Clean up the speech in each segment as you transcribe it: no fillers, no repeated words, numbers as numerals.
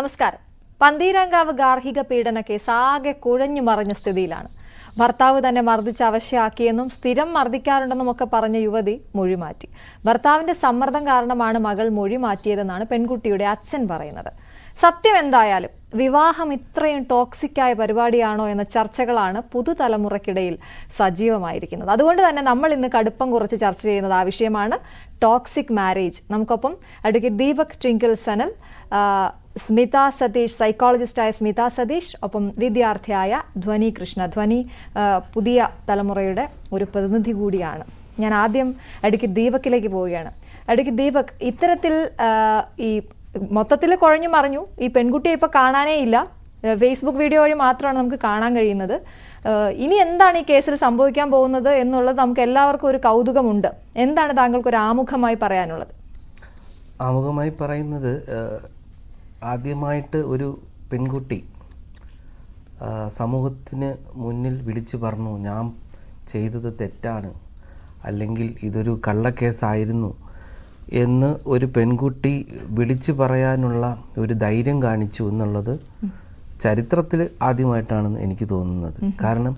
നമസ്കാരം. പന്തീരാങ്കാവ് ഗാർഹിക പീഡന കേസ് ആകെ കുഴഞ്ഞു മറിഞ്ഞ സ്ഥിതിയിലാണ്. ഭർത്താവ് തന്നെ മർദ്ദിച്ച് അവശയാക്കിയെന്നും സ്ഥിരം മർദ്ദിക്കാറുണ്ടെന്നുമൊക്കെ പറഞ്ഞ യുവതി മൊഴി മാറ്റി. ഭർത്താവിന്റെ സമ്മർദ്ദം കാരണമാണ് മകൾ മൊഴി മാറ്റിയതെന്നാണ് പെൺകുട്ടിയുടെ അച്ഛൻ പറയുന്നത്. സത്യം എന്തായാലും വിവാഹം ഇത്രയും ടോക്സിക്കായ പരിപാടിയാണോ എന്ന ചർച്ചകളാണ് പുതുതലമുറയ്ക്കിടയിൽ സജീവമായിരിക്കുന്നത്. അതുകൊണ്ട് തന്നെ നമ്മൾ ഇന്ന് കടുപ്പം കുറച്ച് ചർച്ച ചെയ്യുന്നത് ആ വിഷയമാണ്, ടോക്സിക് മാരേജ്. നമുക്കൊപ്പം അഡ്വക്കേറ്റ് ദീപക് ട്വിങ്കിൾ സനൽ, സ്മിത സതീഷ്, സൈക്കോളജിസ്റ്റായ സ്മിത സതീഷ്, ഒപ്പം വിദ്യാർത്ഥിയായ ധ്വനി കൃഷ്ണ. ധ്വനി പുതിയ തലമുറയുടെ ഒരു പ്രതിനിധി കൂടിയാണ്. ഞാൻ ആദ്യം അഡ്വക്കേറ്റ് ദീപക്കിലേക്ക് പോവുകയാണ്. അഡ്വക്കേറ്റ് ദീപക്, ഇത്തരത്തിൽ ഈ മൊത്തത്തിൽ കുഴഞ്ഞു മറിഞ്ഞു. ഈ പെൺകുട്ടിയെ ഇപ്പോൾ കാണാനേ ഇല്ല, ഫേസ്ബുക്ക് വീഡിയോ വഴി മാത്രമാണ് നമുക്ക് കാണാൻ കഴിയുന്നത്. ഇനി എന്താണ് ഈ കേസിൽ സംഭവിക്കാൻ പോകുന്നത് എന്നുള്ളത് നമുക്ക് എല്ലാവർക്കും ഒരു കൗതുകമുണ്ട്. എന്താണ് താങ്കൾക്ക് ഒരു ആമുഖമായി പറയാനുള്ളത്? ആമുഖമായി പറയുന്നത്, ആദ്യമായിട്ട് ഒരു പെൺകുട്ടി സമൂഹത്തിന് മുന്നിൽ വിളിച്ചു പറഞ്ഞു, ഞാൻ ചെയ്തത് തെറ്റാണ്, അല്ലെങ്കിൽ ഇതൊരു കള്ളക്കേസായിരുന്നു എന്ന് ഒരു പെൺകുട്ടി വിളിച്ചു പറയാനുള്ള ഒരു ധൈര്യം കാണിച്ചു എന്നുള്ളത് ചരിത്രത്തിൽ ആദ്യമായിട്ടാണെന്ന് എനിക്ക് തോന്നുന്നത്. കാരണം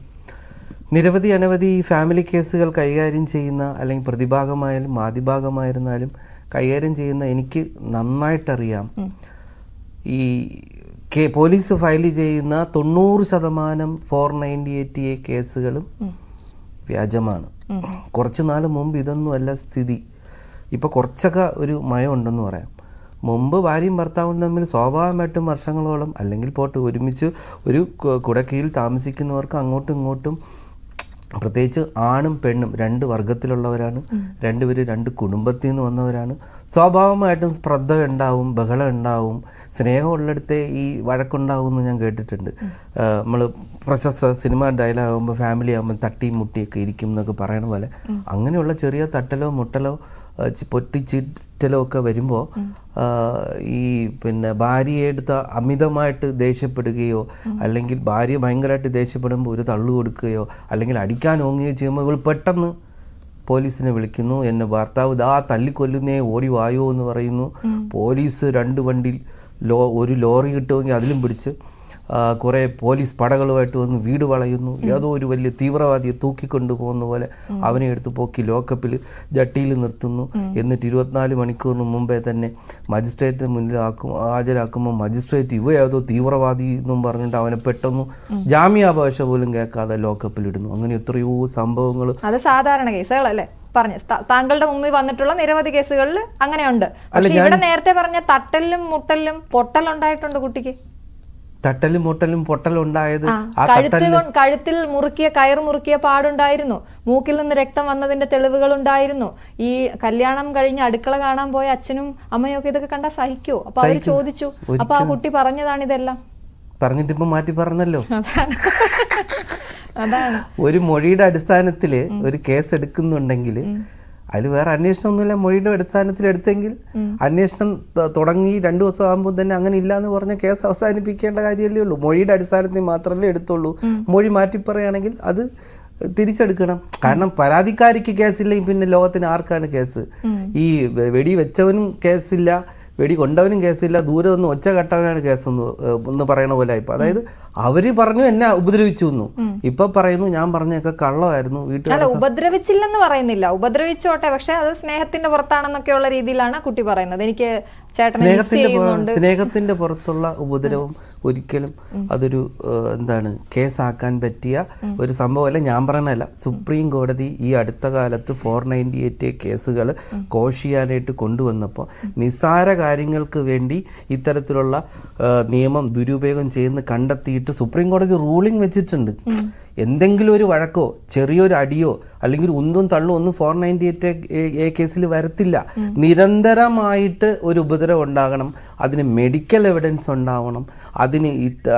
നിരവധി അനവധി ഫാമിലി കേസുകൾ കൈകാര്യം ചെയ്യുന്ന, അല്ലെങ്കിൽ പ്രതിഭാഗമായാലും ആദിഭാഗമായിരുന്നാലും കൈകാര്യം ചെയ്യുന്ന എനിക്ക് നന്നായിട്ടറിയാം, ഈ പോലീസ് ഫയൽ ചെയ്യുന്ന 90% 498A കേസുകളും വ്യാജമാണ്. കുറച്ച് നാൾ മുമ്പ് ഇതൊന്നും അല്ല സ്ഥിതി. ഇപ്പോൾ കുറച്ചൊക്കെ ഒരു മയമുണ്ടെന്ന് പറയാം. മുമ്പ് ഭാര്യയും ഭർത്താവും തമ്മിൽ സ്വാഭാവികമായിട്ടും വർഷങ്ങളോളം, അല്ലെങ്കിൽ പോട്ട് ഒരുമിച്ച് ഒരു കുടക്കീഴിൽ താമസിക്കുന്നവർക്ക് അങ്ങോട്ടും ഇങ്ങോട്ടും, പ്രത്യേകിച്ച് ആണും പെണ്ണും രണ്ട് വർഗത്തിലുള്ളവരാണ്, രണ്ടുപേരും രണ്ട് കുടുംബത്തിൽ നിന്ന് വന്നവരാണ്. സ്വാഭാവികമായിട്ടും സ്പർദ്ധ ഉണ്ടാവും, ബഹളം ഉണ്ടാവും, സ്നേഹമുള്ളിടത്തെ ഈ വഴക്കുണ്ടാവും എന്ന് ഞാൻ കേട്ടിട്ടുണ്ട്. നമ്മൾ പ്രശസ്ത സിനിമ ഡയലോഗ് ആകുമ്പോൾ ഫാമിലി ആകുമ്പോൾ തട്ടിയും മുട്ടിയൊക്കെ ഇരിക്കും എന്നൊക്കെ പറയണ പോലെ, അങ്ങനെയുള്ള ചെറിയ തട്ടലോ മുട്ടലോ പൊട്ടിച്ചിട്ടലോ ഒക്കെ വരുമ്പോൾ ഈ ഭാര്യയെ എടുത്ത് അമിതമായിട്ട് ദേഷ്യപ്പെടുകയോ, അല്ലെങ്കിൽ ഭാര്യ ഭയങ്കരമായിട്ട് ദേഷ്യപ്പെടുമ്പോൾ ഒരു തള്ളു കൊടുക്കുകയോ, അല്ലെങ്കിൽ അടിക്കാൻ ഓങ്ങുകയോ ചെയ്യുമ്പോൾ ഇവൾ പെട്ടെന്ന് പോലീസിനെ വിളിക്കുന്നു. എന്നെ ഭർത്താവ് ഇതാ തല്ലിക്കൊല്ലുന്നേ, ഓടി വായോ എന്ന് പറയുന്നു. പോലീസ് 2 വണ്ടി ഒരു ലോറി കിട്ടുമെങ്കിൽ അതിലും പിടിച്ച് കുറേ പോലീസ് പടകളുമായിട്ട് വന്ന് വീട് വളയുന്നു. ഏതോ ഒരു വലിയ തീവ്രവാദിയെ തൂക്കിക്കൊണ്ടു പോകുന്ന പോലെ അവനെ എടുത്ത് പോക്കി ലോക്കപ്പിൽ ജട്ടിയിൽ നിർത്തുന്നു. എന്നിട്ട് 24 മണിക്കൂറിന് മുമ്പേ തന്നെ മജിസ്ട്രേറ്റിന് മുന്നിൽ ഹാജരാക്കുമ്പോൾ മജിസ്ട്രേറ്റ് ഇവ ഏതോ തീവ്രവാദി എന്നും പറഞ്ഞിട്ട് അവനെ പെട്ടെന്ന് ജാമ്യാപേക്ഷ പോലും കേൾക്കാതെ ലോക്കപ്പിലിടുന്നു. അങ്ങനെ എത്രയോ സംഭവങ്ങൾ. അത് സാധാരണ കേസുകളല്ലേ പറഞ്ഞു. താങ്കളുടെ മുമ്പിൽ വന്നിട്ടുള്ള നിരവധി കേസുകളിൽ അങ്ങനെയുണ്ട്. പക്ഷേ ഇവിടെ നേരത്തെ പറഞ്ഞ തട്ടലും മുട്ടലും പൊട്ടലുണ്ടായിട്ടുണ്ട് കുട്ടിക്ക്. തട്ടലും മുട്ടലും പൊട്ടലുണ്ടായത് കഴുത്തിൽ മുറുക്കിയ കയർ മുറുക്കിയ പാടുണ്ടായിരുന്നു, മൂക്കിൽ നിന്ന് രക്തം വന്നതിന്റെ തെളിവുകൾ ഉണ്ടായിരുന്നു. ഈ കല്യാണം കഴിഞ്ഞ് അടുക്കള കാണാൻ പോയ അച്ഛനും അമ്മയും ഒക്കെ ഇതൊക്കെ കണ്ടാൽ സഹിക്കോ? അപ്പൊ അവര് ചോദിച്ചു. അപ്പൊ ആ കുട്ടി പറഞ്ഞതാണ് ഇതെല്ലാം. പറഞ്ഞിട്ട് ഇപ്പൊ മാറ്റി പറഞ്ഞല്ലോ. അതാണ് ഒരു മൊഴിയുടെ അടിസ്ഥാനത്തിൽ ഒരു കേസ് എടുക്കുന്നുണ്ടെങ്കിൽ അതിൽ വേറെ അന്വേഷണമൊന്നുമില്ല. മൊഴിയുടെ അടിസ്ഥാനത്തിൽ എടുത്തെങ്കിൽ അന്വേഷണം തുടങ്ങി 2 ദിവസം ആകുമ്പോൾ തന്നെ അങ്ങനെ ഇല്ല എന്ന് പറഞ്ഞ കേസ് അവസാനിപ്പിക്കേണ്ട കാര്യമല്ലേ ഉള്ളൂ. മൊഴിയുടെ അടിസ്ഥാനത്തിൽ മാത്രമല്ലേ എടുത്തുള്ളൂ. മൊഴി മാറ്റി പറയുകയാണെങ്കിൽ അത് തിരിച്ചെടുക്കണം. കാരണം പരാതിക്കാരിക്ക് കേസില്ലെങ്കിൽ പിന്നെ ലോകത്തിന് ആർക്കാണ് കേസ്? ഈ വെടി വെച്ചവനും കേസില്ല, വെടി കൊണ്ടവനും കേസില്ല, ദൂരെ ഒന്ന് ഒച്ച കെട്ടവനാണ് കേസെന്ന് പറയണ പോലെ ഇപ്പം. അതായത് അവര് പറഞ്ഞു എന്നെ ഉപദ്രവിച്ചു എന്നു, ഇപ്പൊ പറയുന്നു ഞാൻ പറഞ്ഞൊക്കെ കള്ളമായിരുന്നു. വീട്ടിൽ ഉപദ്രവിച്ചില്ലെന്ന് പറയുന്നില്ല, ഉപദ്രവിച്ചോട്ടെ, പക്ഷെ അത് സ്നേഹത്തിന്റെ പുറത്താണെന്നൊക്കെയുള്ള രീതിയിലാണ് കുട്ടി പറയുന്നത്. എനിക്ക് സ്നേഹത്തിന്റെ പുറത്തുള്ള ഉപദ്രവം ഒരിക്കലും അതൊരു കേസാക്കാൻ പറ്റിയ ഒരു സംഭവമല്ല. ഞാൻ പറഞ്ഞല്ല, സുപ്രീം കോടതി ഈ അടുത്ത കാലത്ത് 498A കേസുകൾ കോഷ് ചെയ്യാനായിട്ട് കൊണ്ടുവന്നപ്പോൾ നിസ്സാര കാര്യങ്ങൾക്ക് വേണ്ടി ഇത്തരത്തിലുള്ള നിയമം ദുരുപയോഗം ചെയ്യുന്ന കണ്ടെത്തിയിട്ട് സുപ്രീം കോടതി റൂളിംഗ് വെച്ചിട്ടുണ്ട്. എന്തെങ്കിലും ഒരു വഴക്കോ ചെറിയൊരു അടിയോ അല്ലെങ്കിൽ ഉന്തും തള്ളും ഒന്നും 498A കേസിൽ വരത്തില്ല. നിരന്തരമായിട്ട് ഒരു ഉപദ്രവം ഉണ്ടാകണം, അതിന് മെഡിക്കൽ എവിഡൻസ് ഉണ്ടാവണം, അതിന്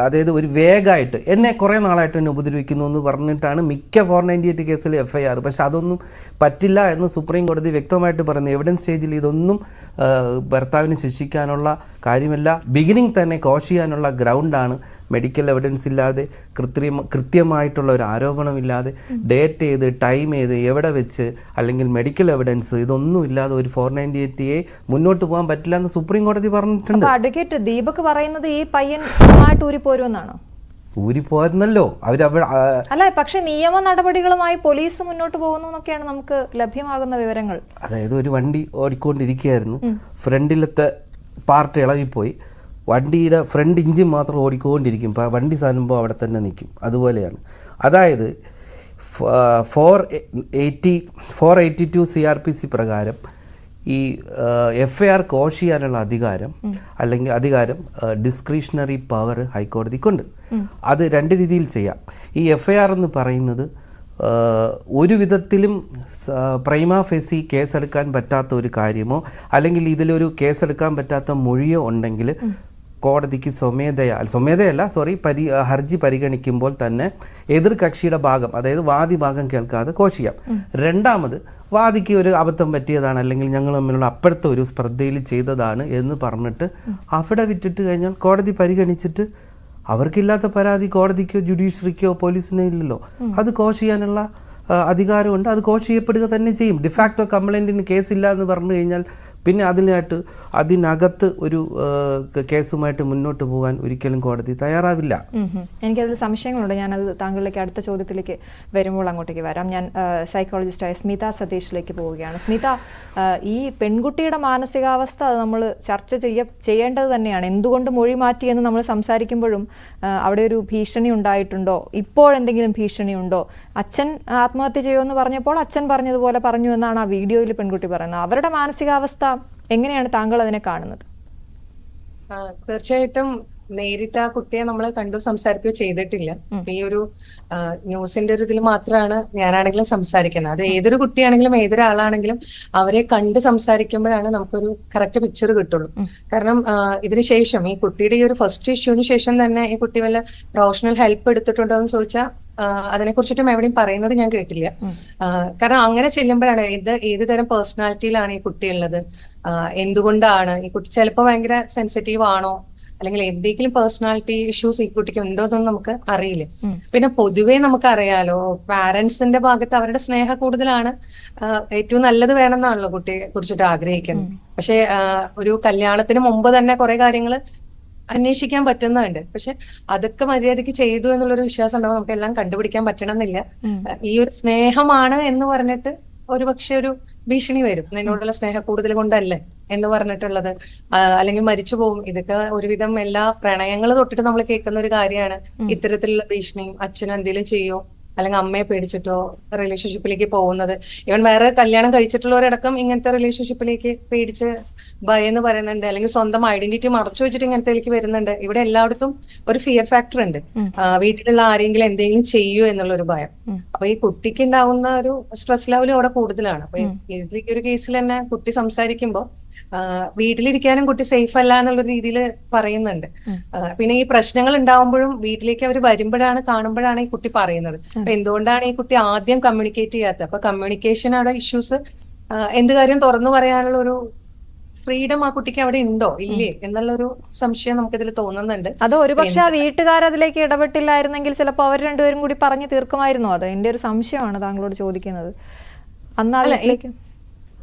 അതായത് ഒരു വേഗമായിട്ട് എന്നെ കുറേ നാളായിട്ട് എന്നെ ഉപദ്രവിക്കുന്നു എന്ന് പറഞ്ഞിട്ടാണ് മിക്ക 498 കേസിൽ FIR. പക്ഷെ അതൊന്നും പറ്റില്ല എന്ന് സുപ്രീം കോടതി വ്യക്തമായിട്ട് പറയുന്നു. എവിഡൻസ് സ്റ്റേജിൽ ഇതൊന്നും ഭർത്താവിനെ ശിക്ഷിക്കാനുള്ള കാര്യമല്ല, ബിഗിനിങ് തന്നെ കോഷ് ചെയ്യാനുള്ള ഗ്രൗണ്ടാണ്. മെഡിക്കൽ എവിഡൻസ് ഇല്ലാതെ, കൃത്യമായിട്ടുള്ള ഒരു ആരോപണമില്ലാതെ, ഡേറ്റ് ചെയ്ത്, ടൈം ചെയ്ത്, എവിടെ വെച്ച്, അല്ലെങ്കിൽ മെഡിക്കൽ എവിഡൻസ് ഇതൊന്നും ഇല്ലാതെ ഒരു 498A മുന്നോട്ട് പോകാൻ പറ്റില്ല എന്ന് സുപ്രീം കോടതി പറഞ്ഞിട്ടുണ്ട്. അഡ്വക്കേറ്റ് ദീപക് പറയുന്നത് ഈ പയ്യൻ സുഖമായിട്ട് ഊരിപ്പോരുമെന്നാണോ? ഊരിപ്പോയെന്നല്ലോ അല്ല, പക്ഷെ നിയമ നടപടികളുമായി പോലീസ് മുന്നോട്ട് പോകുന്നു എന്നൊക്കെയാണ് നമുക്ക് ലഭ്യമാകുന്ന വിവരങ്ങൾ. അതായത് ഒരു വണ്ടി ഓടിക്കൊണ്ടിരിക്കുകയായിരുന്നു, ഫ്രണ്ടിലത്തെ പാർട്ട് ഇളകിപ്പോയി, വണ്ടിയുടെ ഫ്രണ്ട് ഇഞ്ചിൻ മാത്രം ഓടിക്കൊണ്ടിരിക്കും, വണ്ടി സാധനമ്പോൾ അവിടെ തന്നെ നിൽക്കും. അതുപോലെയാണ്. അതായത് 482 CRPC പ്രകാരം ഈ FIR കോഷ് ചെയ്യാനുള്ള അധികാരം ഡിസ്ക്രിഷണറി പവർ ഹൈക്കോടതിക്കുണ്ട്. അത് രണ്ട് രീതിയിൽ ചെയ്യാം. ഈ FIR എന്ന് പറയുന്നത് ഒരു വിധത്തിലും പ്രൈമാ ഫേസി കേസെടുക്കാൻ പറ്റാത്ത ഒരു കാര്യമോ അല്ലെങ്കിൽ ഇതിലൊരു കേസെടുക്കാൻ പറ്റാത്ത മൊഴിയോ ഉണ്ടെങ്കിൽ കോടതിക്ക് ഹർജി പരിഗണിക്കുമ്പോൾ തന്നെ എതിർ കക്ഷിയുടെ ഭാഗം, അതായത് വാദി ഭാഗം കേൾക്കാതെ കോഷ് ചെയ്യാം. രണ്ടാമത് വാദിക്ക് ഒരു അബദ്ധം പറ്റിയതാണ് അല്ലെങ്കിൽ ഞങ്ങൾ തമ്മിലുള്ള അപ്പോഴത്തെ ഒരു സ്പർദ്ധയിൽ ചെയ്തതാണ് എന്ന് പറഞ്ഞിട്ട് അവിടെ വിട്ടിട്ട് കഴിഞ്ഞാൽ കോടതി പരിഗണിച്ചിട്ട് അവർക്കില്ലാത്ത പരാതി കോടതിക്കോ ജുഡീഷ്യറിക്കോ പോലീസിനോ ഇല്ലല്ലോ. അത് കോഷ് ചെയ്യാനുള്ള അധികാരമുണ്ട്. അത് കോഷ് ചെയ്യപ്പെടുക തന്നെ ചെയ്യും. ഡിഫാക്ടോ കംപ്ലൈൻറ്റിന് കേസില്ല എന്ന് പറഞ്ഞു കഴിഞ്ഞാൽ പിന്നെ അതിനകത്ത് ഒരു കേസുമായിട്ട് മുന്നോട്ട് പോകാൻ ഒരിക്കലും കോടതി തയ്യാറാവില്ല. എനിക്കതിൽ സംശയങ്ങളുണ്ട്. ഞാനത് താങ്കളിലേക്ക് അടുത്ത ചോദ്യത്തിലേക്ക് വരുമ്പോൾ അങ്ങോട്ടേക്ക് വരാം. ഞാൻ സൈക്കോളജിസ്റ്റായ സ്മിത സതീഷിലേക്ക് പോവുകയാണ്. സ്മിത, ഈ പെൺകുട്ടിയുടെ മാനസികാവസ്ഥ അത് നമ്മൾ ചർച്ച ചെയ്യേണ്ടത് തന്നെയാണ്. എന്തുകൊണ്ട് മൊഴി മാറ്റിയെന്ന് നമ്മൾ സംസാരിക്കുമ്പോഴും അവിടെ ഒരു ഭീഷണി ഉണ്ടായിട്ടുണ്ടോ, ഇപ്പോഴെന്തെങ്കിലും ഭീഷണിയുണ്ടോ? അച്ഛൻ ആത്മഹത്യ ചെയ്യുമെന്ന് പറഞ്ഞപ്പോൾ അച്ഛൻ പറഞ്ഞതുപോലെ പറഞ്ഞു എന്നാണ് ആ വീഡിയോയിൽ പെൺകുട്ടി പറയുന്നത്. അവരുടെ മാനസികാവസ്ഥ എങ്ങനെയാണ് താങ്കൾ അതിനെ കാണുന്നത്? തീർച്ചയായിട്ടും നേരിട്ട് ആ കുട്ടിയെ നമ്മൾ കണ്ടു സംസാരിക്കുകയോ ചെയ്തിട്ടില്ല. ഈ ഒരു ന്യൂസിന്റെ ഒരു ഇതിൽ മാത്രമാണ് ഞാനാണെങ്കിലും സംസാരിക്കുന്നത്. അത് ഏതൊരു കുട്ടിയാണെങ്കിലും ഏതൊരാളാണെങ്കിലും അവരെ കണ്ട് സംസാരിക്കുമ്പോഴാണ് നമുക്കൊരു കറക്റ്റ് പിക്ചർ കിട്ടുള്ളൂ. കാരണം ഇതിന് ശേഷം ഈ കുട്ടിയുടെ ഈ ഒരു ഫസ്റ്റ് ഇഷ്യൂവിന് ശേഷം തന്നെ ഈ കുട്ടി വല്ല പ്രൊഫഷണൽ ഹെൽപ്പ് എടുത്തിട്ടുണ്ടോ എന്ന് ചോദിച്ചാൽ അതിനെ കുറിച്ചിട്ടും എവിടെയും പറയുന്നത് ഞാൻ കേട്ടില്ല. കാരണം അങ്ങനെ ചെല്ലുമ്പോഴാണ് ഏത് തരം പേഴ്സണാലിറ്റിയിലാണ് ഈ കുട്ടി ഉള്ളത്, എന്തുകൊണ്ടാണ് ഈ കുട്ടി ചിലപ്പോൾ ഭയങ്കര സെൻസിറ്റീവ് ആണോ അല്ലെങ്കിൽ എന്തെങ്കിലും പേഴ്സണാലിറ്റി ഇഷ്യൂസ് ഈ കുട്ടിക്ക് ഉണ്ടോ എന്നൊന്നും നമുക്ക് അറിയില്ല. പിന്നെ പൊതുവേ നമുക്കറിയാലോ, പാരന്റ്സിന്റെ ഭാഗത്ത് അവരുടെ സ്നേഹ കൂടുതലാണ്, ഏറ്റവും നല്ലത് വേണമെന്നാണല്ലോ കുട്ടിയെ കുറിച്ചിട്ട് ആഗ്രഹിക്കുന്നത്. പക്ഷെ ഒരു കല്യാണത്തിന് മുമ്പ് തന്നെ കുറെ കാര്യങ്ങൾ അന്വേഷിക്കാൻ പറ്റുന്നുണ്ട്. പക്ഷെ അതൊക്കെ മര്യാദയ്ക്ക് ചെയ്തു എന്നുള്ളൊരു വിശ്വാസം ഉണ്ടാവും. നമുക്ക് എല്ലാം കണ്ടുപിടിക്കാൻ പറ്റണമെന്നില്ല. ഈ ഒരു സ്നേഹമാണ് എന്ന് പറഞ്ഞിട്ട് ഒരുപക്ഷെ ഒരു ഭീഷണി വരും, നിന്നോടുള്ള സ്നേഹം കൂടുതൽ കൊണ്ടല്ലേ എന്ന് പറഞ്ഞിട്ടുള്ളത്, അല്ലെങ്കിൽ മരിച്ചു പോകും. ഇതൊക്കെ ഒരുവിധം എല്ലാ പ്രണയങ്ങൾ തൊട്ടിട്ട് നമ്മൾ കേൾക്കുന്ന ഒരു കാര്യമാണ്. ഇത്തരത്തിലുള്ള ഭീഷണിയും അച്ഛൻ എന്തെങ്കിലും ചെയ്യോ അല്ലെങ്കിൽ അമ്മയെ പേടിച്ചിട്ടോ റിലേഷൻഷിപ്പിലേക്ക് പോകുന്നത്. ഇവൻ വേറെ കല്യാണം കഴിച്ചിട്ടുള്ളവരടക്കം ഇങ്ങനത്തെ റിലേഷൻഷിപ്പിലേക്ക് പേടിച്ച് ഭയന്ന് പറയുന്നുണ്ട്, അല്ലെങ്കിൽ സ്വന്തം ഐഡന്റിറ്റി മറച്ചു വെച്ചിട്ട് ഇങ്ങനത്തേക്ക് വരുന്നുണ്ട്. ഇവിടെ എല്ലായിടത്തും ഒരു ഫിയർ ഫാക്ടർ ഉണ്ട്. വീട്ടിലുള്ള ആരെങ്കിലും എന്തെങ്കിലും ചെയ്യൂ എന്നുള്ള ഒരു ഭയം. അപ്പൊ ഈ കുട്ടിക്ക് ഉണ്ടാവുന്ന ഒരു സ്ട്രെസ് ലെവലും അവിടെ കൂടുതലാണ്. അപ്പൊ ഈ ഒരു കേസിൽ തന്നെ കുട്ടി സംസാരിക്കുമ്പോൾ വീട്ടിലിരിക്കാനും കുട്ടി സേഫ് അല്ല എന്നുള്ള രീതിയിൽ പറയുന്നുണ്ട്. പിന്നെ ഈ പ്രശ്നങ്ങൾ ഉണ്ടാവുമ്പോഴും വീട്ടിലേക്ക് അവർ വരുമ്പോഴാണ് കാണുമ്പോഴാണ് ഈ കുട്ടി പറയുന്നത്. അപ്പൊ എന്തുകൊണ്ടാണ് ഈ കുട്ടി ആദ്യം കമ്മ്യൂണിക്കേറ്റ് ചെയ്യാത്തത്? അപ്പൊ കമ്മ്യൂണിക്കേഷൻ അവിടെ ഇഷ്യൂസ്, എന്ത് കാര്യം തുറന്നു പറയാനുള്ള ഒരു ഫ്രീഡം ആ കുട്ടിക്ക് അവിടെ ഉണ്ടോ ഇല്ലേ എന്നുള്ളൊരു സംശയം നമുക്കിതിൽ തോന്നുന്നുണ്ട്. അത് ഒരുപക്ഷെ ആ വീട്ടുകാർ അതിലേക്ക് ഇടപെട്ടില്ലായിരുന്നെങ്കിൽ ചിലപ്പോൾ അവർ രണ്ടുപേരും കൂടി പറഞ്ഞു തീർക്കുമായിരുന്നു. അത് എന്റെ ഒരു സംശയമാണ് താങ്കളോട് ചോദിക്കുന്നത്.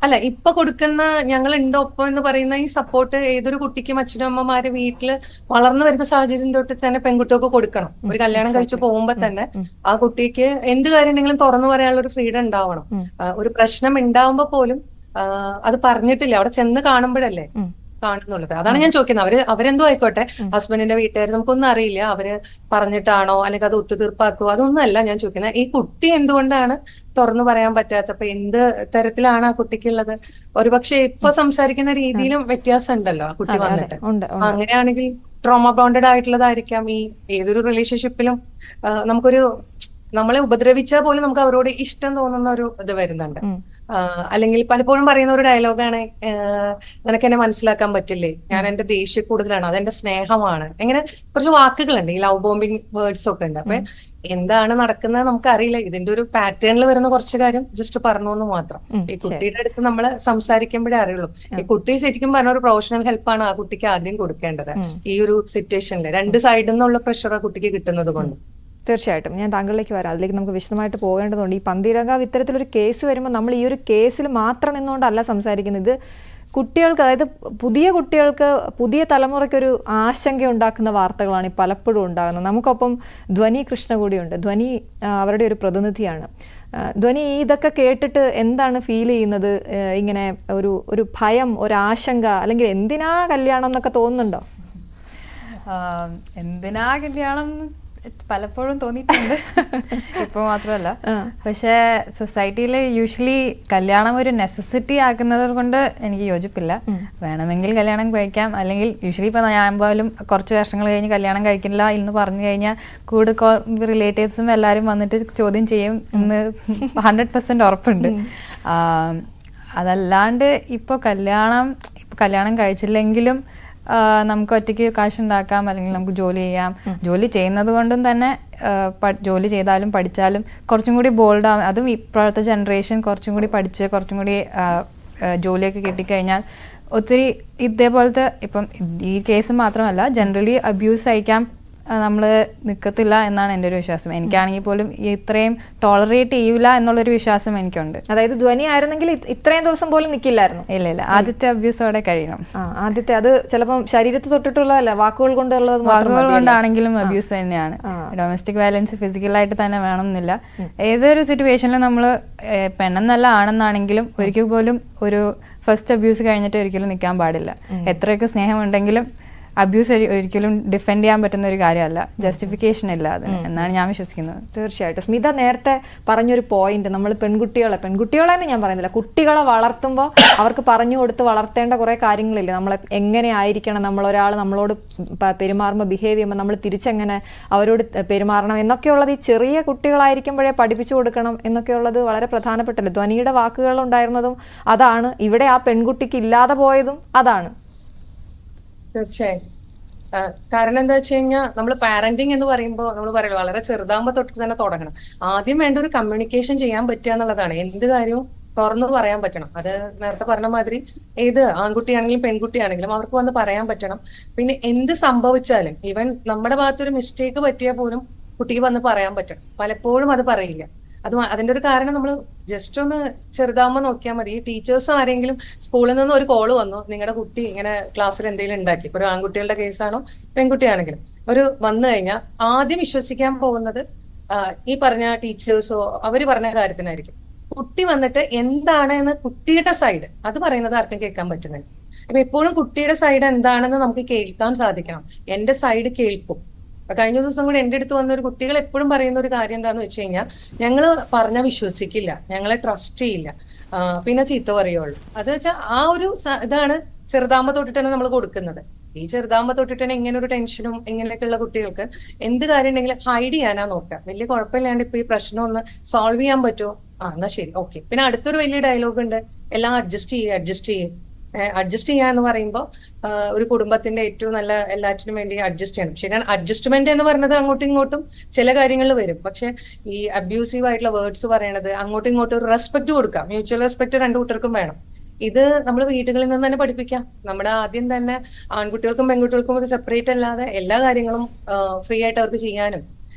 അല്ല, ഇപ്പൊ കൊടുക്കുന്ന ഞങ്ങളുണ്ടോ ഒപ്പം എന്ന് പറയുന്ന ഈ സപ്പോർട്ട് ഏതൊരു കുട്ടിക്കും അച്ഛനും അമ്മമാര് വീട്ടില് വളർന്നു വരുന്ന സാഹചര്യം തൊട്ട് തന്നെ പെൺകുട്ടികൾക്ക് കൊടുക്കണം. ഒരു കല്യാണം കഴിച്ചു പോകുമ്പോ തന്നെ ആ കുട്ടിക്ക് എന്ത് കാര്യം ഉണ്ടെങ്കിലും തുറന്നു പറയാനുള്ള ഒരു ഫ്രീഡം ഉണ്ടാവണം. ഒരു പ്രശ്നം ഉണ്ടാവുമ്പോ പോലും അത് പറഞ്ഞിട്ടില്ല, അവിടെ ചെന്ന് കാണുമ്പോഴല്ലേ കാണുന്നുള്ളത്. അതാണ് ഞാൻ ചോദിക്കുന്നത്. അവരെന്തോ ആയിക്കോട്ടെ, ഹസ്ബൻഡിന്റെ വീട്ടുകാർ നമുക്കൊന്നും അറിയില്ല, അവര് പറഞ്ഞിട്ടാണോ അല്ലെങ്കിൽ അത് ഒത്തുതീർപ്പാക്കുവോ, അതൊന്നും അല്ല ഞാൻ ചോദിക്കുന്നത്. ഈ കുട്ടി എന്തുകൊണ്ടാണ് തുറന്നു പറയാൻ പറ്റാത്തപ്പോ എന്ത് തരത്തിലാണ് ആ കുട്ടിക്കുള്ളത്? ഒരുപക്ഷെ ഇപ്പൊ സംസാരിക്കുന്ന രീതിയിലും വ്യത്യാസം ഉണ്ടല്ലോ ആ കുട്ടി വന്നിട്ട്. അങ്ങനെയാണെങ്കിൽ ട്രോമ ബോണ്ടഡ് ആയിട്ടുള്ളതായിരിക്കാം. ഈ ഏതൊരു റിലേഷൻഷിപ്പിലും നമ്മളെ ഉപദ്രവിച്ചാൽ പോലും നമുക്ക് അവരോട് ഇഷ്ടം തോന്നുന്ന ഒരു ഇത് വരുന്നുണ്ട്. അല്ലെങ്കിൽ പലപ്പോഴും പറയുന്ന ഒരു ഡയലോഗാണ്, നിനക്ക് എന്നെ മനസ്സിലാക്കാൻ പറ്റില്ലേ, ഞാൻ എന്റെ ദേഷ്യം കൂടുതലാണ്, അതെന്റെ സ്നേഹമാണ്, ഇങ്ങനെ കുറച്ച് വാക്കുകളുണ്ട്, ഈ ലവ് ബോംബിങ് വേർഡ്സ് ഒക്കെ ഉണ്ട്. അപ്പൊ എന്താണ് നടക്കുന്നത് നമുക്കറിയില്ല. ഇതിന്റെ ഒരു പാറ്റേണിൽ വരുന്ന കുറച്ച് കാര്യം ജസ്റ്റ് പറഞ്ഞു എന്ന് മാത്രം. ഈ കുട്ടിയുടെ അടുത്ത് നമ്മൾ സംസാരിക്കുമ്പോഴേ അറിയുള്ളൂ. ഈ കുട്ടി ശരിക്കും പറഞ്ഞ ഒരു പ്രൊഫഷണൽ ഹെൽപ്പാണ് ആ കുട്ടിക്ക് ആദ്യം കൊടുക്കേണ്ടത്. ഈ ഒരു സിറ്റുവേഷനിൽ രണ്ട് സൈഡിൽ നിന്നുള്ള പ്രഷർ ആ കുട്ടിക്ക് കിട്ടുന്നത് കൊണ്ട്. തീർച്ചയായിട്ടും ഞാൻ താങ്കളിലേക്ക് വരാം. അതിലേക്ക് നമുക്ക് വിശദമായിട്ട് പോകേണ്ടതുണ്ട്. ഈ പന്തീരങ്കാവ് ഇത്തരത്തിലൊരു കേസ് വരുമ്പോൾ നമ്മൾ ഈ ഒരു കേസിൽ മാത്രം നിന്നുകൊണ്ടല്ല സംസാരിക്കുന്നത്. ഇത് കുട്ടികൾക്ക്, അതായത് പുതിയ കുട്ടികൾക്ക്, പുതിയ തലമുറയ്ക്കൊരു ആശങ്ക ഉണ്ടാക്കുന്ന വാർത്തകളാണ് ഈ പലപ്പോഴും ഉണ്ടാകുന്നത്. നമുക്കൊപ്പം ധ്വനി കൃഷ്ണ കൂടിയുണ്ട്. ധ്വനി അവരുടെ ഒരു പ്രതിനിധിയാണ്. ധ്വനി, ഇതൊക്കെ കേട്ടിട്ട് എന്താണ് ഫീൽ ചെയ്യുന്നത്? ഇങ്ങനെ ഒരു ഭയം, ഒരു ആശങ്ക, അല്ലെങ്കിൽ എന്തിനാ കല്യാണം എന്നൊക്കെ തോന്നുന്നുണ്ടോ? എന്തിനാ കല്യാണം പലപ്പോഴും തോന്നിയിട്ടുണ്ട്, ഇപ്പോൾ മാത്രമല്ല. പക്ഷേ സൊസൈറ്റിയിൽ യൂഷ്വലി കല്യാണം ഒരു നെസസിറ്റി ആക്കുന്നത് കൊണ്ട് എനിക്ക് യോജിപ്പില്ല. വേണമെങ്കിൽ കല്യാണം കഴിക്കാം, അല്ലെങ്കിൽ യൂഷ്വലി ഇപ്പോൾ ഞാൻ പോലും കുറച്ച് വർഷങ്ങൾ കഴിഞ്ഞ് കല്യാണം കഴിക്കില്ല എന്ന് പറഞ്ഞു കഴിഞ്ഞാൽ കൂടെ റിലേറ്റീവ്സും എല്ലാവരും വന്നിട്ട് ചോദ്യം ചെയ്യും എന്ന് 100% ഉറപ്പുണ്ട്. അതല്ലാണ്ട് ഇപ്പോൾ കല്യാണം കഴിച്ചില്ലെങ്കിലും നമുക്ക് ഒറ്റയ്ക്ക് കാശുണ്ടാക്കാം, അല്ലെങ്കിൽ നമുക്ക് ജോലി ചെയ്യാം. ജോലി ചെയ്യുന്നത് കൊണ്ടും തന്നെ ജോലി ചെയ്താലും പഠിച്ചാലും കുറച്ചും കൂടി ബോൾഡാവും. അതും ഇപ്പോഴത്തെ ജനറേഷൻ കുറച്ചും കൂടി പഠിച്ച് കുറച്ചും കൂടി ജോലിയൊക്കെ കിട്ടിക്കഴിഞ്ഞാൽ ഒത്തിരി ഇതേപോലത്തെ, ഇപ്പം ഈ കേസ് മാത്രമല്ല ജനറലി അബ്യൂസ് സഹിക്കാൻ നമ്മൾ നിൽക്കത്തില്ല എന്നാണ് എൻ്റെ ഒരു വിശ്വാസം. എനിക്കാണെങ്കിൽ പോലും ഇത്രയും ടോളറേറ്റ് ചെയ്യൂല എന്നുള്ളൊരു വിശ്വാസം എനിക്കുണ്ട്. അതായത് ധ്വനി ആയിരുന്നെങ്കിൽ ഇത്രയും ദിവസം പോലും നിൽക്കില്ലായിരുന്നു. ഇല്ല, ആദ്യത്തെ അബ്യൂസോടെ കഴിയണം. ആദ്യത്തെ അത് ചിലപ്പം ശരീരത്തിൽ തൊട്ടിട്ടുള്ളതല്ല, വാക്കുകൾ കൊണ്ടാണെങ്കിലും അബ്യൂസ് തന്നെയാണ്. ഡൊമസ്റ്റിക് വയലൻസ് ഫിസിക്കലായിട്ട് തന്നെ വേണമെന്നില്ല. ഏതൊരു സിറ്റുവേഷനിലും നമ്മൾ പെണ്ണെന്നല്ല ആണെന്നാണെങ്കിലും ഒരിക്കൽ പോലും ഒരു ഫസ്റ്റ് അബ്യൂസ് കഴിഞ്ഞിട്ട് ഒരിക്കലും നിൽക്കാൻ പാടില്ല. എത്രയൊക്കെ സ്നേഹമുണ്ടെങ്കിലും അബ്യൂസ് ഒരിക്കലും ഡിഫെൻഡ് ചെയ്യാൻ പറ്റുന്ന ഒരു കാര്യമല്ല, ജസ്റ്റിഫിക്കേഷൻ ഇല്ല അതിന് എന്നാണ് ഞാൻ വിശ്വസിക്കുന്നത്. തീർച്ചയായിട്ടും. സ്മിത നേരത്തെ പറഞ്ഞൊരു പോയിന്റ്, നമ്മൾ പെൺകുട്ടികളെന്ന് ഞാൻ പറയുന്നില്ല, കുട്ടികളെ വളർത്തുമ്പോൾ അവർക്ക് പറഞ്ഞു കൊടുത്ത് വളർത്തേണ്ട കുറേ കാര്യങ്ങളില്ലേ, നമ്മൾ എങ്ങനെ ആയിരിക്കണം, നമ്മളൊരാൾ നമ്മളോട് പെരുമാറുമ്പോൾ, ബിഹേവ് ചെയ്യുമ്പോൾ നമ്മൾ തിരിച്ചെങ്ങനെ അവരോട് പെരുമാറണം എന്നൊക്കെയുള്ളത് ഈ ചെറിയ കുട്ടികളായിരിക്കുമ്പോഴേ പഠിപ്പിച്ചു കൊടുക്കണം എന്നൊക്കെയുള്ളത് വളരെ പ്രധാനപ്പെട്ടല്ലേ. ധ്വനിയുടെ വാക്കുകൾ ഉണ്ടായിരുന്നതും അതാണ്, ഇവിടെ ആ പെൺകുട്ടിക്ക് ഇല്ലാതെ പോയതും അതാണ്. തീർച്ചയായും. കാരണം എന്താ വെച്ച് കഴിഞ്ഞാൽ നമ്മൾ പാരന്റിങ് എന്ന് പറയുമ്പോൾ നമ്മൾ പറയുള്ളൂ വളരെ ചെറുതാകുമ്പോൾ തൊട്ട് തന്നെ തുടങ്ങണം. ആദ്യം വേണ്ട ഒരു കമ്മ്യൂണിക്കേഷൻ ചെയ്യാൻ പറ്റുക എന്നുള്ളതാണ്. എന്ത് കാര്യവും തുറന്നു പറയാൻ പറ്റണം. അത് നേരത്തെ പറഞ്ഞ മാതിരി ഏത് ആൺകുട്ടിയാണെങ്കിലും പെൺകുട്ടിയാണെങ്കിലും അവർക്ക് വന്ന് പറയാൻ പറ്റണം. പിന്നെ എന്ത് സംഭവിച്ചാലും ഈവൻ നമ്മുടെ ഭാഗത്തൊരു മിസ്റ്റേക്ക് പറ്റിയാൽ പോലും കുട്ടിക്ക് വന്ന് പറയാൻ പറ്റണം. പലപ്പോഴും അത് പറയില്ല. അതിന്റെ ഒരു കാരണം നമ്മൾ ജസ്റ്റ് ഒന്ന് ചെറുതാകുമ്പോൾ നോക്കിയാൽ മതി. ടീച്ചേഴ്സ് ആരെങ്കിലും സ്കൂളിൽ നിന്ന് ഒരു കോള് വന്നു, നിങ്ങളുടെ കുട്ടി ഇങ്ങനെ ക്ലാസ്സിൽ എന്തെങ്കിലും ഉണ്ടാക്കി, ഒരു ആൺകുട്ടികളുടെ കേസാണോ പെൺകുട്ടിയാണെങ്കിലും ഒരു വന്നു കഴിഞ്ഞാൽ ആദ്യം വിശ്വസിക്കാൻ പോകുന്നത് ഈ പറഞ്ഞ ടീച്ചേഴ്സോ അവര് പറഞ്ഞ കാര്യത്തിനായിരിക്കും. കുട്ടി വന്നിട്ട് എന്താണ് എന്ന് കുട്ടിയുടെ സൈഡ് അത് പറയുന്നത് ആർക്കും കേൾക്കാൻ പറ്റുന്നില്ല. അപ്പൊ എപ്പോഴും കുട്ടിയുടെ സൈഡ് എന്താണെന്ന് നമുക്ക് കേൾക്കാൻ സാധിക്കണം. എന്റെ സൈഡ് കേൾക്കും. കഴിഞ്ഞ ദിവസം കൂടി എൻ്റെ അടുത്ത് വന്ന ഒരു കുട്ടികൾ എപ്പോഴും പറയുന്ന ഒരു കാര്യം എന്താന്ന് വെച്ച് കഴിഞ്ഞാൽ, ഞങ്ങള് പറഞ്ഞാൽ വിശ്വസിക്കില്ല, ഞങ്ങളെ ട്രസ്റ്റ് ചെയ്യില്ല, പിന്നെ ചീത്ത പറയുള്ളൂ. അത് വെച്ചാൽ ആ ഒരു ഇതാണ് ചെറുതാകുമ്പോ തൊട്ടിട്ട് തന്നെ നമ്മൾ കൊടുക്കുന്നത്. ഈ ചെറുതാകുമ്പോ തൊട്ടിട്ട് തന്നെ ഇങ്ങനെ ഒരു ടെൻഷനും ഇങ്ങനെയൊക്കെയുള്ള കുട്ടികൾക്ക് എന്ത് കാര്യം ഉണ്ടെങ്കിലും ഹൈഡ് ചെയ്യാനാ നോക്കുക. വലിയ കുഴപ്പമില്ലാണ്ട് ഇപ്പൊ ഈ പ്രശ്നം ഒന്ന് സോൾവ് ചെയ്യാൻ പറ്റുമോ, എന്നാ ശരി, ഓക്കെ. പിന്നെ അടുത്തൊരു വലിയ ഡയലോഗ് ഉണ്ട്, എല്ലാം അഡ്ജസ്റ്റ് ചെയ്യും. അഡ്ജസ്റ്റ് ചെയ്യുക എന്ന് പറയുമ്പോൾ ഒരു കുടുംബത്തിന്റെ ഏറ്റവും നല്ല എല്ലാറ്റിനും വേണ്ടി അഡ്ജസ്റ്റ് ചെയ്യണം. ശരിയാണ്, അഡ്ജസ്റ്റ്മെന്റ് എന്ന് പറയുന്നത് അങ്ങോട്ടും ഇങ്ങോട്ടും ചില കാര്യങ്ങളിൽ വരും. പക്ഷെ ഈ അബ്യൂസീവ് ആയിട്ടുള്ള വേർഡ്സ് പറയണത് അങ്ങോട്ടും ഇങ്ങോട്ടും ഒരു റെസ്പെക്ട് കൊടുക്കാം. മ്യൂച്വൽ റെസ്പെക്ട് രണ്ടു കൂട്ടർക്കും വേണം. ഇത് നമ്മൾ വീടുകളിൽ നിന്ന് തന്നെ പഠിപ്പിക്കാം. നമ്മുടെ ആദ്യം തന്നെ ആൺകുട്ടികൾക്കും പെൺകുട്ടികൾക്കും ഒരു സെപ്പറേറ്റ് അല്ലാതെ എല്ലാ കാര്യങ്ങളും ഫ്രീ ആയിട്ട് അവർക്ക് ചെയ്യാനും